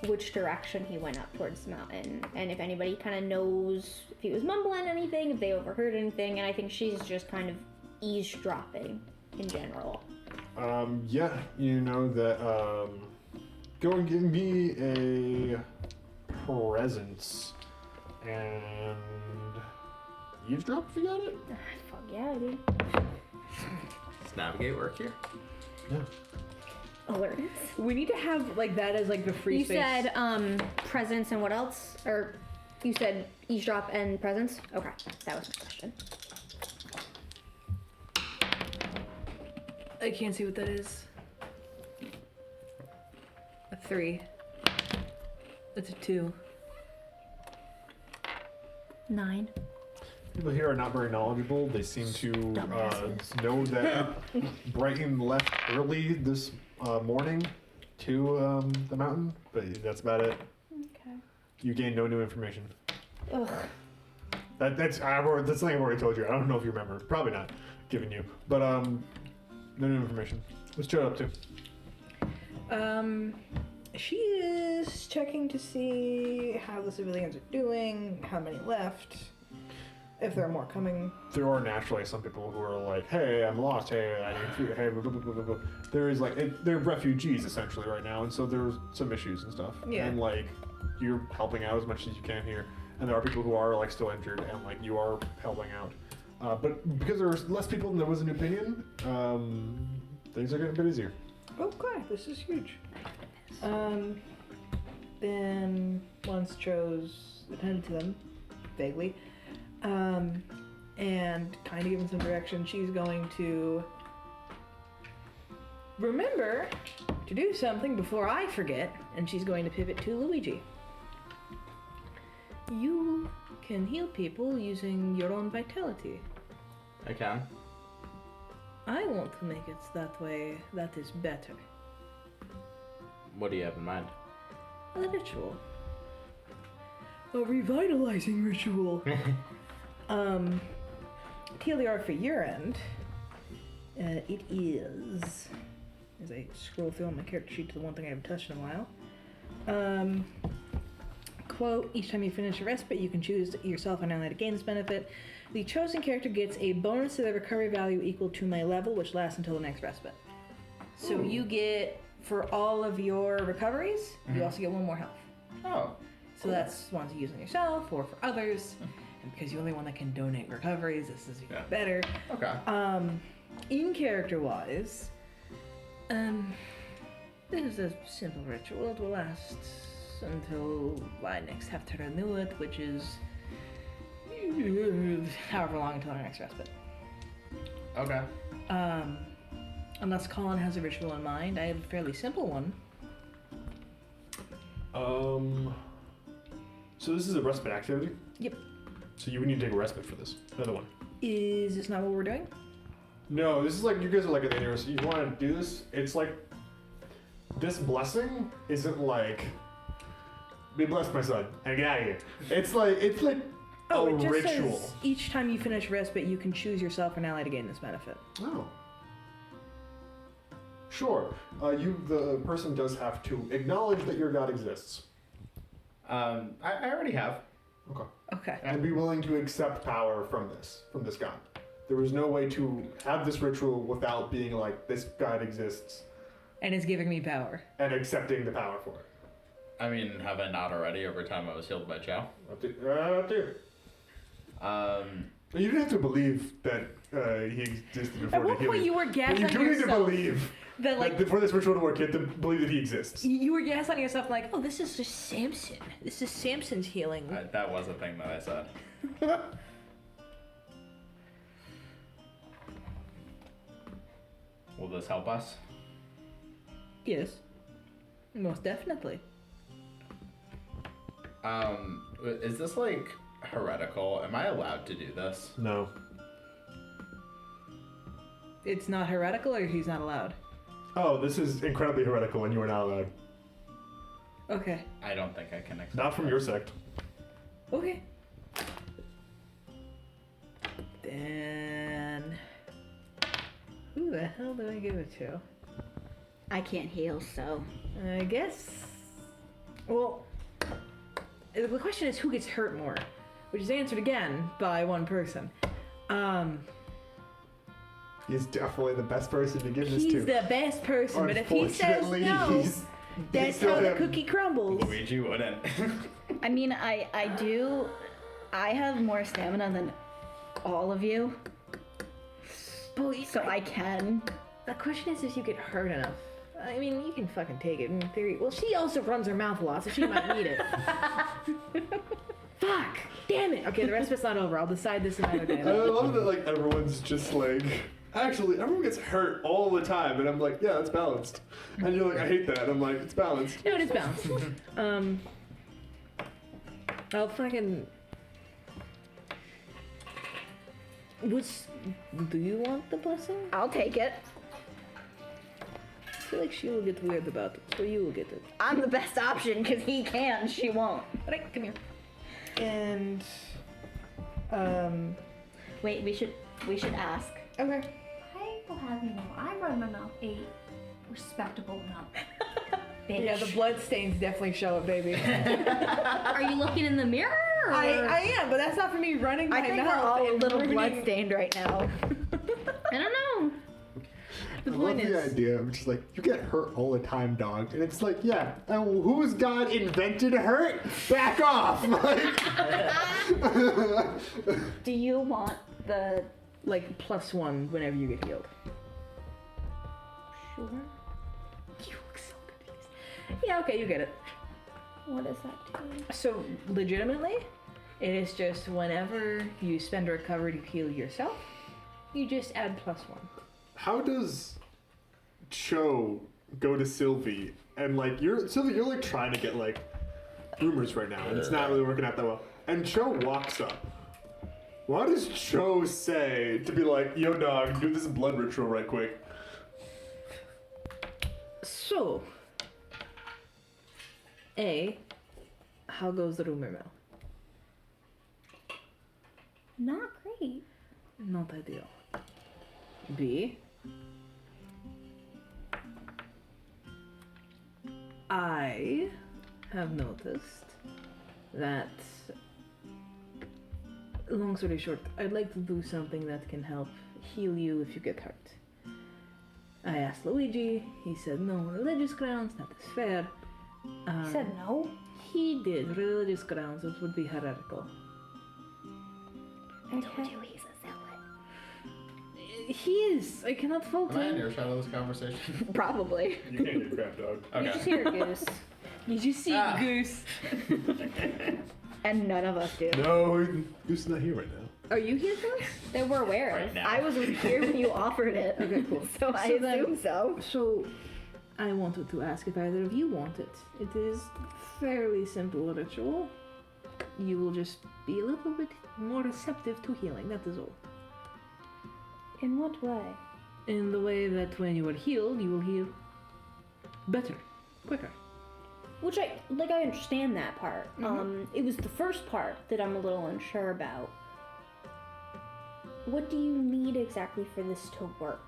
which direction he went up towards the mountain, and if anybody kind of knows if he was mumbling anything, if they overheard anything, and I think she's just kind of eavesdropping in general. Yeah, you know that. Go and give me a presence and eavesdrop if you got it. Fuck yeah, I do. Does navigate work here? Yeah. Alertness. We need to have like that as like the free You space. said presence and what else? Or you said eavesdrop and presence? Okay, that was my question. I can't see what that is. 3. That's a 2. 9. People here are not very knowledgeable. They seem to know that Brighton left early this morning to the mountain, but that's about it. Okay. You gain no new information. Ugh. That's something I've already told you. I don't know if you remember. Probably not giving you, but no new information. What's Joe up to? She is checking to see how the civilians are doing, how many left, if there are more coming. There are naturally some people who are like, "Hey, I'm lost. Hey, I need food. Hey, blah, blah, blah, blah, blah." There is like they're refugees essentially right now, and so there's some issues and stuff. Yeah. And like you're helping out as much as you can here, and there are people who are like still injured, and like you are helping out. But because there's less people than there was in New Pinion, things are getting a bit easier. Okay, this is huge. Then once Joe's attended to them, vaguely, and kind of given some direction, she's going to remember to do something before I forget, and she's going to pivot to Luigi. You can heal people using your own vitality. I can. I want to make it that way. That is better. What do you have in mind? A ritual. A revitalizing ritual. TLDR for your end. It is, as I scroll through on my character sheet to the one thing I haven't touched in a while. Quote, each time you finish a respite, you can choose yourself an ally to gain this benefit. The chosen character gets a bonus to their recovery value equal to my level, which lasts until the next respite. So you get, for all of your recoveries, you also get 1 more health. Oh. So that's ones you use on yourself or for others. And because you're the only one that can donate recoveries, this is even better. Okay. In character wise, this is a simple ritual. It will last until I next have to renew it, which is however long until our next respite. Okay. Unless Collin has a ritual in mind, I have a fairly simple one. So this is a respite activity? Yep. So you would need to take a respite for this. Another one. Is this not what we're doing? No, this is like, you guys are like at the end, so you want to do this, it's like, this blessing isn't like, be blessed my son, and get out of here. It's like it just ritual. says each time you finish respite, you can choose yourself an ally to gain this benefit. Oh. Sure. The person does have to acknowledge that your god exists. I already have. Okay. Okay. And be willing to accept power from this god. There was no way to have this ritual without being like, this god exists. And is giving me power. And accepting the power for it. I mean, have I not already every time I was healed by Chow? Up to you. You didn't have to believe that he existed before At what the healing. point you were But gaslighting you do need to yourself believe that, like, that for this ritual to work, you have to believe that he exists. you were gaslighting yourself like, oh, this is just Samson. This is Samson's healing. That was a thing that I said. Will this help us? Yes. Most definitely. Is this like heretical? Am I allowed to do this? No. It's not heretical, or he's not allowed? Oh, this is incredibly heretical and you are not allowed. Okay. I don't think I can accept Not from that. your sect. Okay. Then... who the hell do I give it to? I can't heal, so. I guess... well... the question is who gets hurt more, which is answered again by one person. He's definitely the best person to give this He's to. the best person, but if he says Unfortunately, no, that's still how the him. cookie crumbles. Luigi wouldn't. I mean, I have more stamina than all of you, so I can. The question is if you get hurt enough. I mean, you can fucking take it in theory. Well, she also runs her mouth a lot, so she might need it. Fuck! Damn it! Okay, the respite's not over. I'll decide this another day. I love that like everyone's just like actually, everyone gets hurt all the time, and I'm like, yeah, that's balanced. And you're like, I hate that. And I'm like, it's balanced. No, it is balanced. I'll fucking. Do you want the blessing? I'll take it. I feel like she will get weird about it, so you will get it. I'm the best option because he can, she won't. Alright, come here. And Wait, we should ask. okay. I will have you know, I run my mouth a respectable amount. Bitch. Yeah, the blood stains definitely show up, baby. Are you looking in the mirror? Or? I am, but that's not for me running my I think mouth. we're all a and little ruining- bloodstained right now. I don't know. The I love point the is, idea of just like, you get hurt all the time, dog. And it's like, yeah, and whose god invented hurt? Back off! Like, Do you want the... like +1 whenever you get healed. Sure. You look so confused. Yeah, okay, you get it. What does that do? So, legitimately, it is just whenever you spend a recovery to heal yourself, you just add +1. how does Cho go to Sylvie? And like, Sylvie, you're like trying to get like rumors right now, and it's not really working out that well. And Cho walks up. What does Cho say to be like, yo dog, do this blood ritual right quick? So, A, how goes the rumor mill? Not great. Not ideal. B, I have noticed that, long story short, I'd like to do something that can help heal you if you get hurt. I asked Luigi, he said no on religious grounds, that is fair. He said no. He did, religious grounds, it would be heretical. Okay. He's a zealot. He is, I cannot fault Am I in him. earshot of this conversation? Probably. You can't do crap, dog. You just hear a goose. Did you see Ah. Goose? And none of us do. No, Goose is not here right now. Are you here, Goose? That we're aware of. Right now. I wasn't here when you offered it. Okay, cool. So I So then- assume so. So, I wanted to ask if either of you want it. It is fairly simple ritual. You will just be a little bit more receptive to healing, that is all. In what way? In the way that when you are healed, you will heal better, quicker. Which I understand that part. It was the first part that I'm a little unsure about. What do you need exactly for this to work?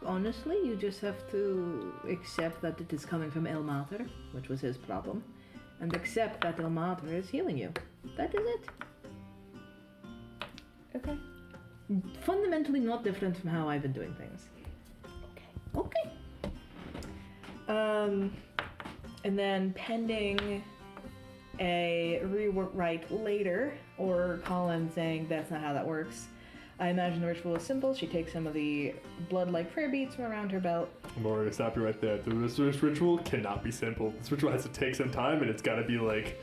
Honestly, you just have to accept that it is coming from El Mater, which was his problem, and accept that El Mater is healing you. That is it. Okay. Fundamentally not different from how I've been doing things. Okay. And then pending a rewrite later, or Collin saying that's not how that works, I imagine the ritual is simple. She takes some of the blood-like prayer beads from around her belt. I'm already gonna stop you right there. This ritual cannot be simple. This ritual has to take some time, and it's gotta be like,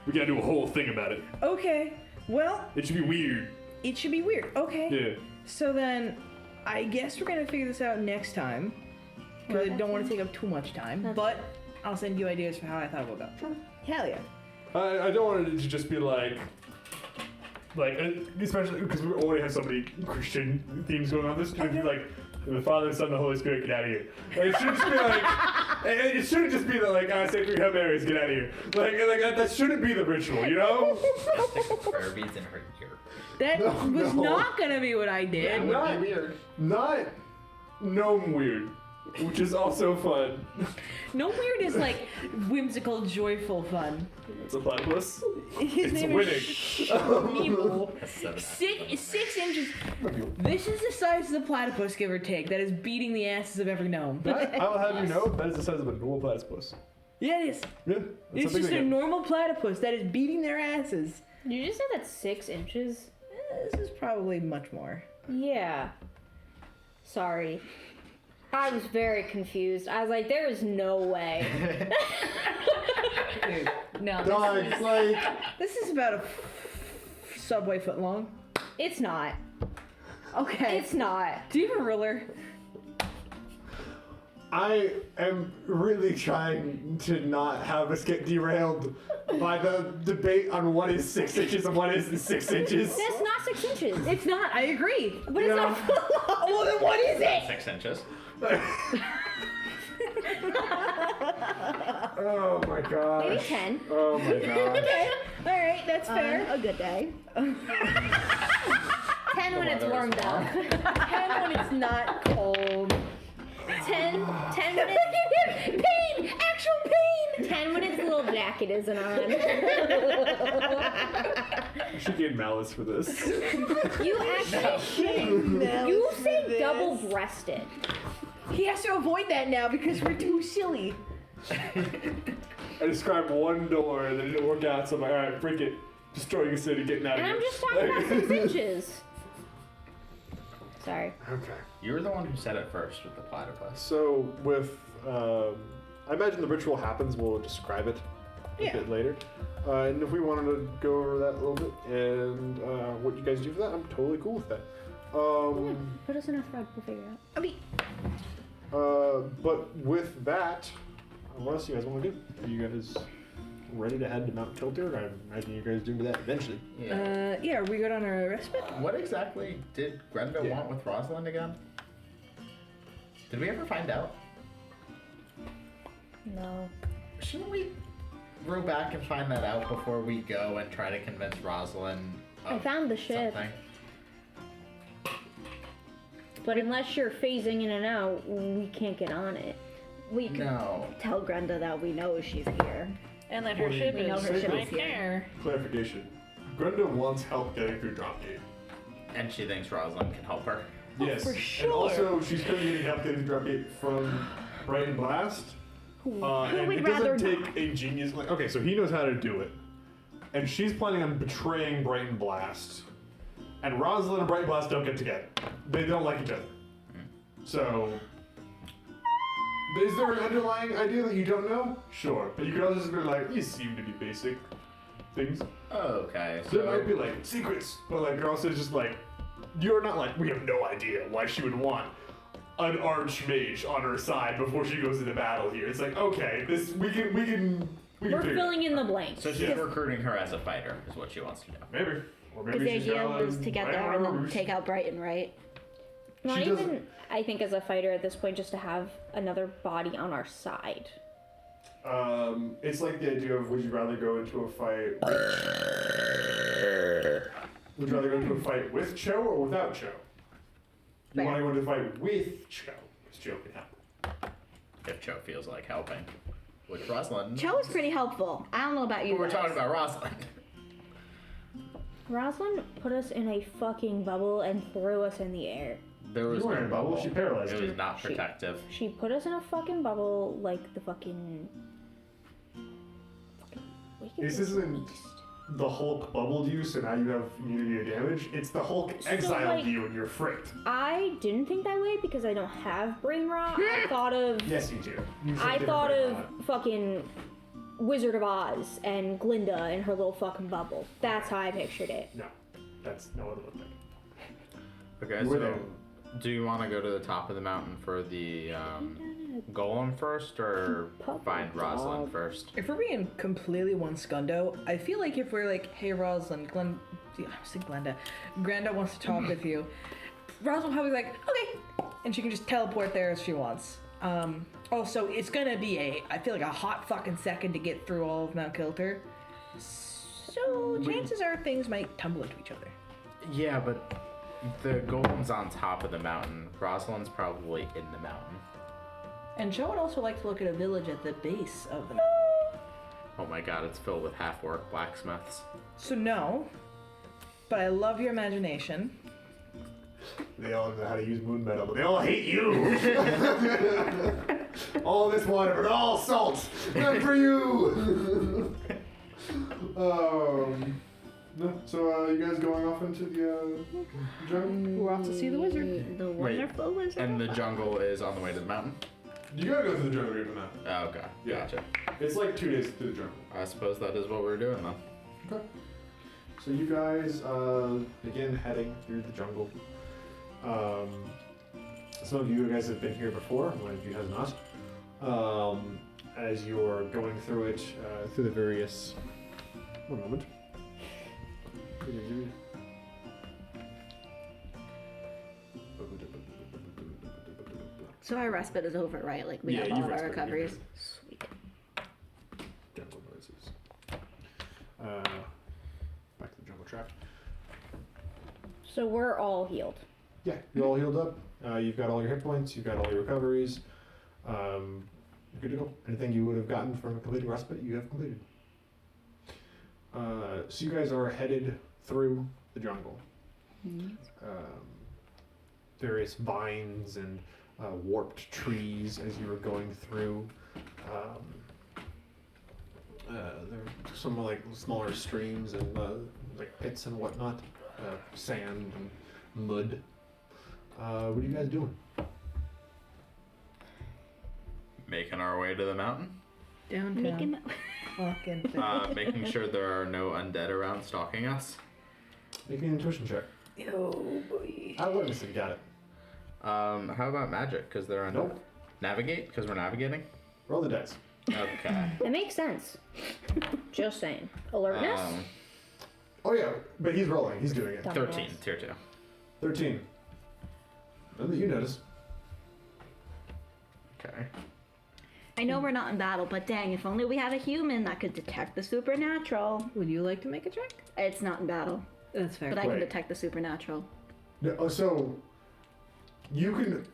we gotta do a whole thing about it. Okay, well, It should be weird. it should be weird. Okay. Yeah. So then, I guess we're gonna figure this out next time. Because I don't want to take up too much time, but I'll send you ideas for how I thought it would go. Hell yeah. I don't want it to just be like, especially because we already have so many Christian themes going on. This should be like, the Father, Son, and the Holy Spirit, get out of here. Like, it should just be like, it shouldn't just be the like, I say 3 Hail Marys, get out of here. Like that shouldn't be the ritual, you know? Stick prayer beads in her ear. That was no. not gonna be what I did. Not weird. Not gnome weird, which is also fun. No weird is like whimsical, joyful fun. It's a platypus. His It's name winning. is Shmeeble. 6 inches. This is the size of the platypus, give or take, that is beating the asses of every gnome. That, I'll have you know, that is the size of a normal platypus. Yeah, it is. Yeah. It's just a normal platypus that is beating their asses. You just said that's 6 inches? This is probably much more. Yeah. Sorry. I was very confused. I was like, there is no way. Dude, no. Dog, like, This is about a subway foot long. It's not. Okay. It's not. Do you have a ruler? I am really trying to not have us get derailed by the debate on what is 6 inches and what isn't 6 inches. That's not 6 inches. It's not. I agree. But it's not full on. Well, then what is it? 6 inches. Oh my gosh. Maybe 10. Oh my gosh. Okay. All right. That's fair. A good day. 10 when it's warmed up. 10 when it's not cold. 10 when it's pain! Actual pain! 10 when its little jacket isn't on. You should get malice for this. You actually shouldn't. You say double-breasted. He has to avoid that now because we're too silly. I described one door and it didn't work out, so I'm like, alright, break it. Destroying a city, getting out of And here. I'm just talking about 6 inches. Sorry. Okay. You were the one who said it first with the platypus. So with, I imagine the ritual happens. We'll describe it a bit later. And if we wanted to go over that a little bit and what you guys do for that, I'm totally cool with that. Put us in a thread, we'll figure it out. I mean, But with that, what else do you guys want to do? Are you guys ready to head to Mt Kilter? I imagine you guys do that eventually. yeah, are we good on our respite? What exactly did Grenda want with Rosalind again? Did we ever find out? No. Shouldn't we row back and find that out before we go and try to convince Rosalind of I found the ship. something? But unless you're phasing in and out, we can't get on it. We can No. tell Grenda that we know she's here. And that What her do you ship mean? is know her ship right is here. there. Clarification. Grenda wants help getting through Dropgate. And she thinks Rosalind can help her. Yes. for And sure. also, she's currently getting help getting through Dropgate from Bright and Blast. And would it doesn't rather take a genius. Like, okay, so he knows how to do it. And she's planning on betraying Bright and Blast. And Rosalind and Bright and Blast don't get together. They don't like each other. So, is there an underlying idea that you don't know? Sure. But you could also just be like, these seem to be basic things. Okay, So there so might be like secrets, but like you're also just like, you're not like, we have no idea why she would want an archmage on her side before she goes into battle here. It's like, okay, this we can We're figure it filling in the blanks. so she's recruiting her as a fighter, is what she wants to do. Maybe. Or Because maybe the she's idea got, was to get I there don't and know, then take out Brighton, right? Not she even, doesn't- I think, as a fighter at this point, just to have another body on our side. It's like the idea of would you rather go into a fight would you rather go into a fight with Cho or without Cho? You want to go into a fight with Cho, because Cho can help. If Cho feels like helping. Which Rosalind. Cho is pretty helpful. I don't know about you But we're guys. talking about Rosalind. Rosalind put us in a fucking bubble and threw us in the air. There was You weren't no in a bubble, she paralyzed It you. was not She- protective. She put us in a fucking bubble like the fucking wicked This isn't beast. the Hulk bubbled you, so now you have immunity to damage. It's the Hulk exiled like- you and you're fricked. I didn't think that way because I don't have brain rot. I thought of Yes, you do. You said I different thought brain of rot. fucking Wizard of Oz and Glinda in her little fucking bubble. That's how I pictured it. No, that's not what it looked like. Okay, You were so there. do you want to go to the top of the mountain for the golem first, or Puppy find Rosalind dog. first? If we're being completely one scundo, I feel like if we're like, hey Rosalind, Glenda wants to talk with you, Rosalind will probably be like, okay, and she can just teleport there if she wants. Also, it's gonna be I feel like a hot fucking second to get through all of Mt Kilter. So chances are things might tumble into each other. Yeah, but the golem's on top of the mountain. Rosalind's probably in the mountain. And Joe would also like to look at a village at the base of the Oh my god, it's filled with half-orc blacksmiths. So no, but I love your imagination. They all know how to use moon metal, but they all hate you. All this water, but all salt. Not for you. No, so you guys going off into the jungle? We're off to see the wizard. The wonderful wizard. And the jungle is on the way to the mountain? You gotta go through the jungle to get to the mountain. Oh, okay. Yeah. Gotcha. It's like 2 days through the jungle. I suppose that is what we're doing then. Okay. So you guys begin heading through the jungle. Some of you guys have been here before, one of you has not. As you're going through it, through the various... One moment. So our respite is over, right? Like we Yeah, have you all of our rested, you're recoveries. good. Sweet. Jungle noises. Back to the jungle trap. So we're all healed. Yeah, you're all healed up. You've got all your hit points. You've got all your recoveries. You're good to go. Anything you would have gotten from completing respite, you have completed. So you guys are headed through the jungle. Various vines and warped trees as you were going through. There are some like smaller streams and like pits and whatnot, sand and mud. What are you guys doing? Making our way to the mountain. Downtown. Making Fucking Making sure there are no undead around stalking us. Make an intuition check. Oh boy. Awareness, you got it. How about magic? Because they're undead. Nope. Navigate? Because we're navigating? Roll the dice. Okay. It makes sense. Just saying. Alertness? Oh yeah, but he's rolling. He's doing it. 13, tier 2. 13. None that you notice. Okay. I know we're not in battle, but dang, if only we had a human that could detect the supernatural. Would you like to make a check? It's not in battle, That's fair. but I can Wait. detect the supernatural. No, oh, so you can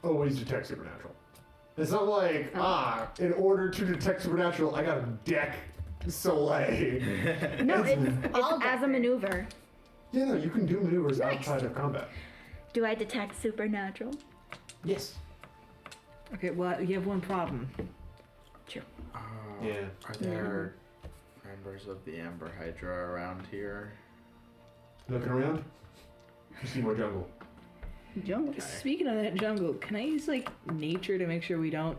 always detect supernatural. It's not like in order to detect supernatural, I gotta deck Soleil. No, It's- it's as a maneuver. Yeah, no, you can do maneuvers outside of combat. Do I detect supernatural? Yes. Okay, well, you have one problem. Yeah. Are there members of the Amber Hydra around here? Looking around, you see more jungle. Jungle. Speaking of that jungle, can I use like nature to make sure we don't,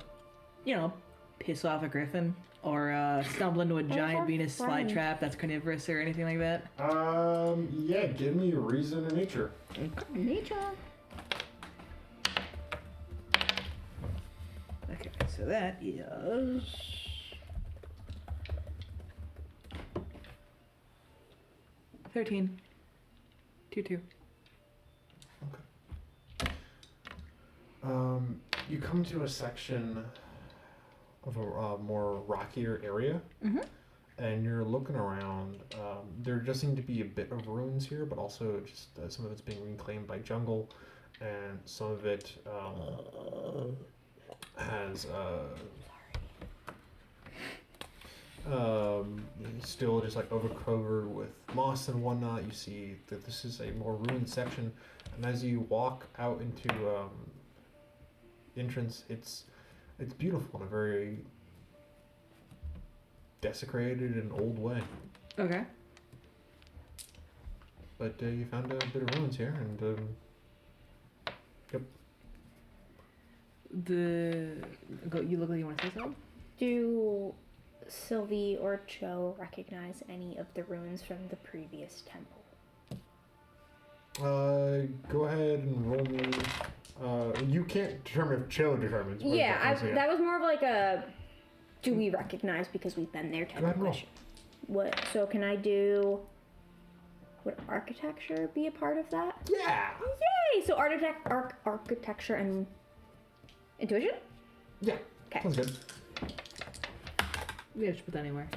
piss off a griffin or stumble into a giant our Venus friend. flytrap that's carnivorous or anything like that? Yeah, give me a reason in nature. Nature. Okay, so that is 13. 2-2. You come to a section of a more rockier area, and you're looking around. There does seem to be a bit of ruins here, but also just some of it's being reclaimed by jungle, and some of it has still just like overcovered with moss and whatnot. You see that this is a more ruined section, and as you walk out into entrance, it's beautiful in a very desecrated and old way. Okay. But you found a bit of ruins here, and yep. You look like you want to say something? Do Sylvie or Joe recognize any of the ruins from the previous temple? Go ahead and roll me. You can't determine if Cho determines. but That was more of like a do we recognize because we've been there type Go ahead of and roll. question. What? So can I do? Would architecture be a part of that? Yeah. Yay! So architecture and intuition. Yeah. Okay. Sounds good. We have to put that anywhere.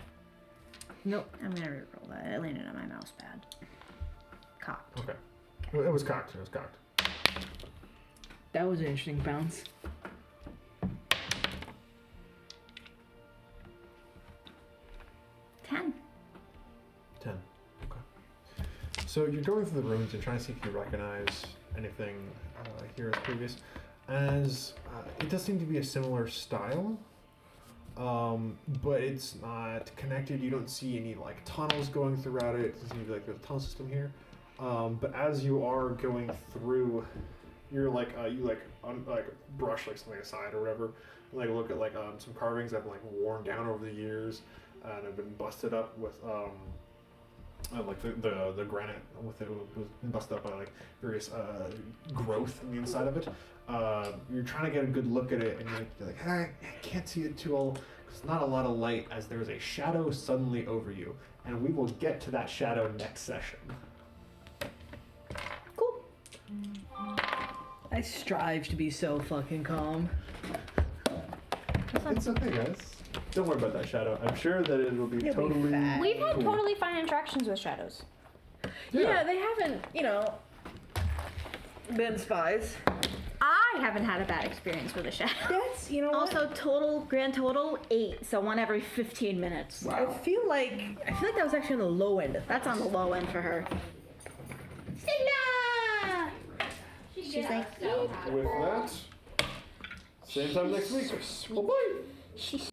Nope. I'm gonna reroll that. It landed on my mouse pad. Cocked. Okay. Well, it was cocked. It was cocked. That was an interesting bounce. Ten. 10. Okay. So you're going through the rooms and trying to see if you recognize anything here as previous. As it does seem to be a similar style, but it's not connected. You don't see any like tunnels going throughout it. It doesn't seem to be like there's a tunnel system here. But as you are going through, you're like you brush like something aside or whatever. And, like look at like some carvings that have been like worn down over the years and have been busted up with like the granite with it was busted up by like various growth on the inside of it. You're trying to get a good look at it, and you're like, I can't see it too well. There's not a lot of light, as there is a shadow suddenly over you, and we will get to that shadow next session. Cool. I strive to be so fucking calm. It's okay, guys. Don't worry about that shadow. I'm sure that it will be It'll be totally. fine. We've had cool. totally fine interactions with shadows. Yeah, they haven't, been spies. I haven't had a bad experience with a shadow. That's, what? Also, grand total 8, so 1 every 15 minutes. I feel like that was actually on the low end of That's on the low end for her. Stella! She's like, With that, same time next week. Bye bye. she's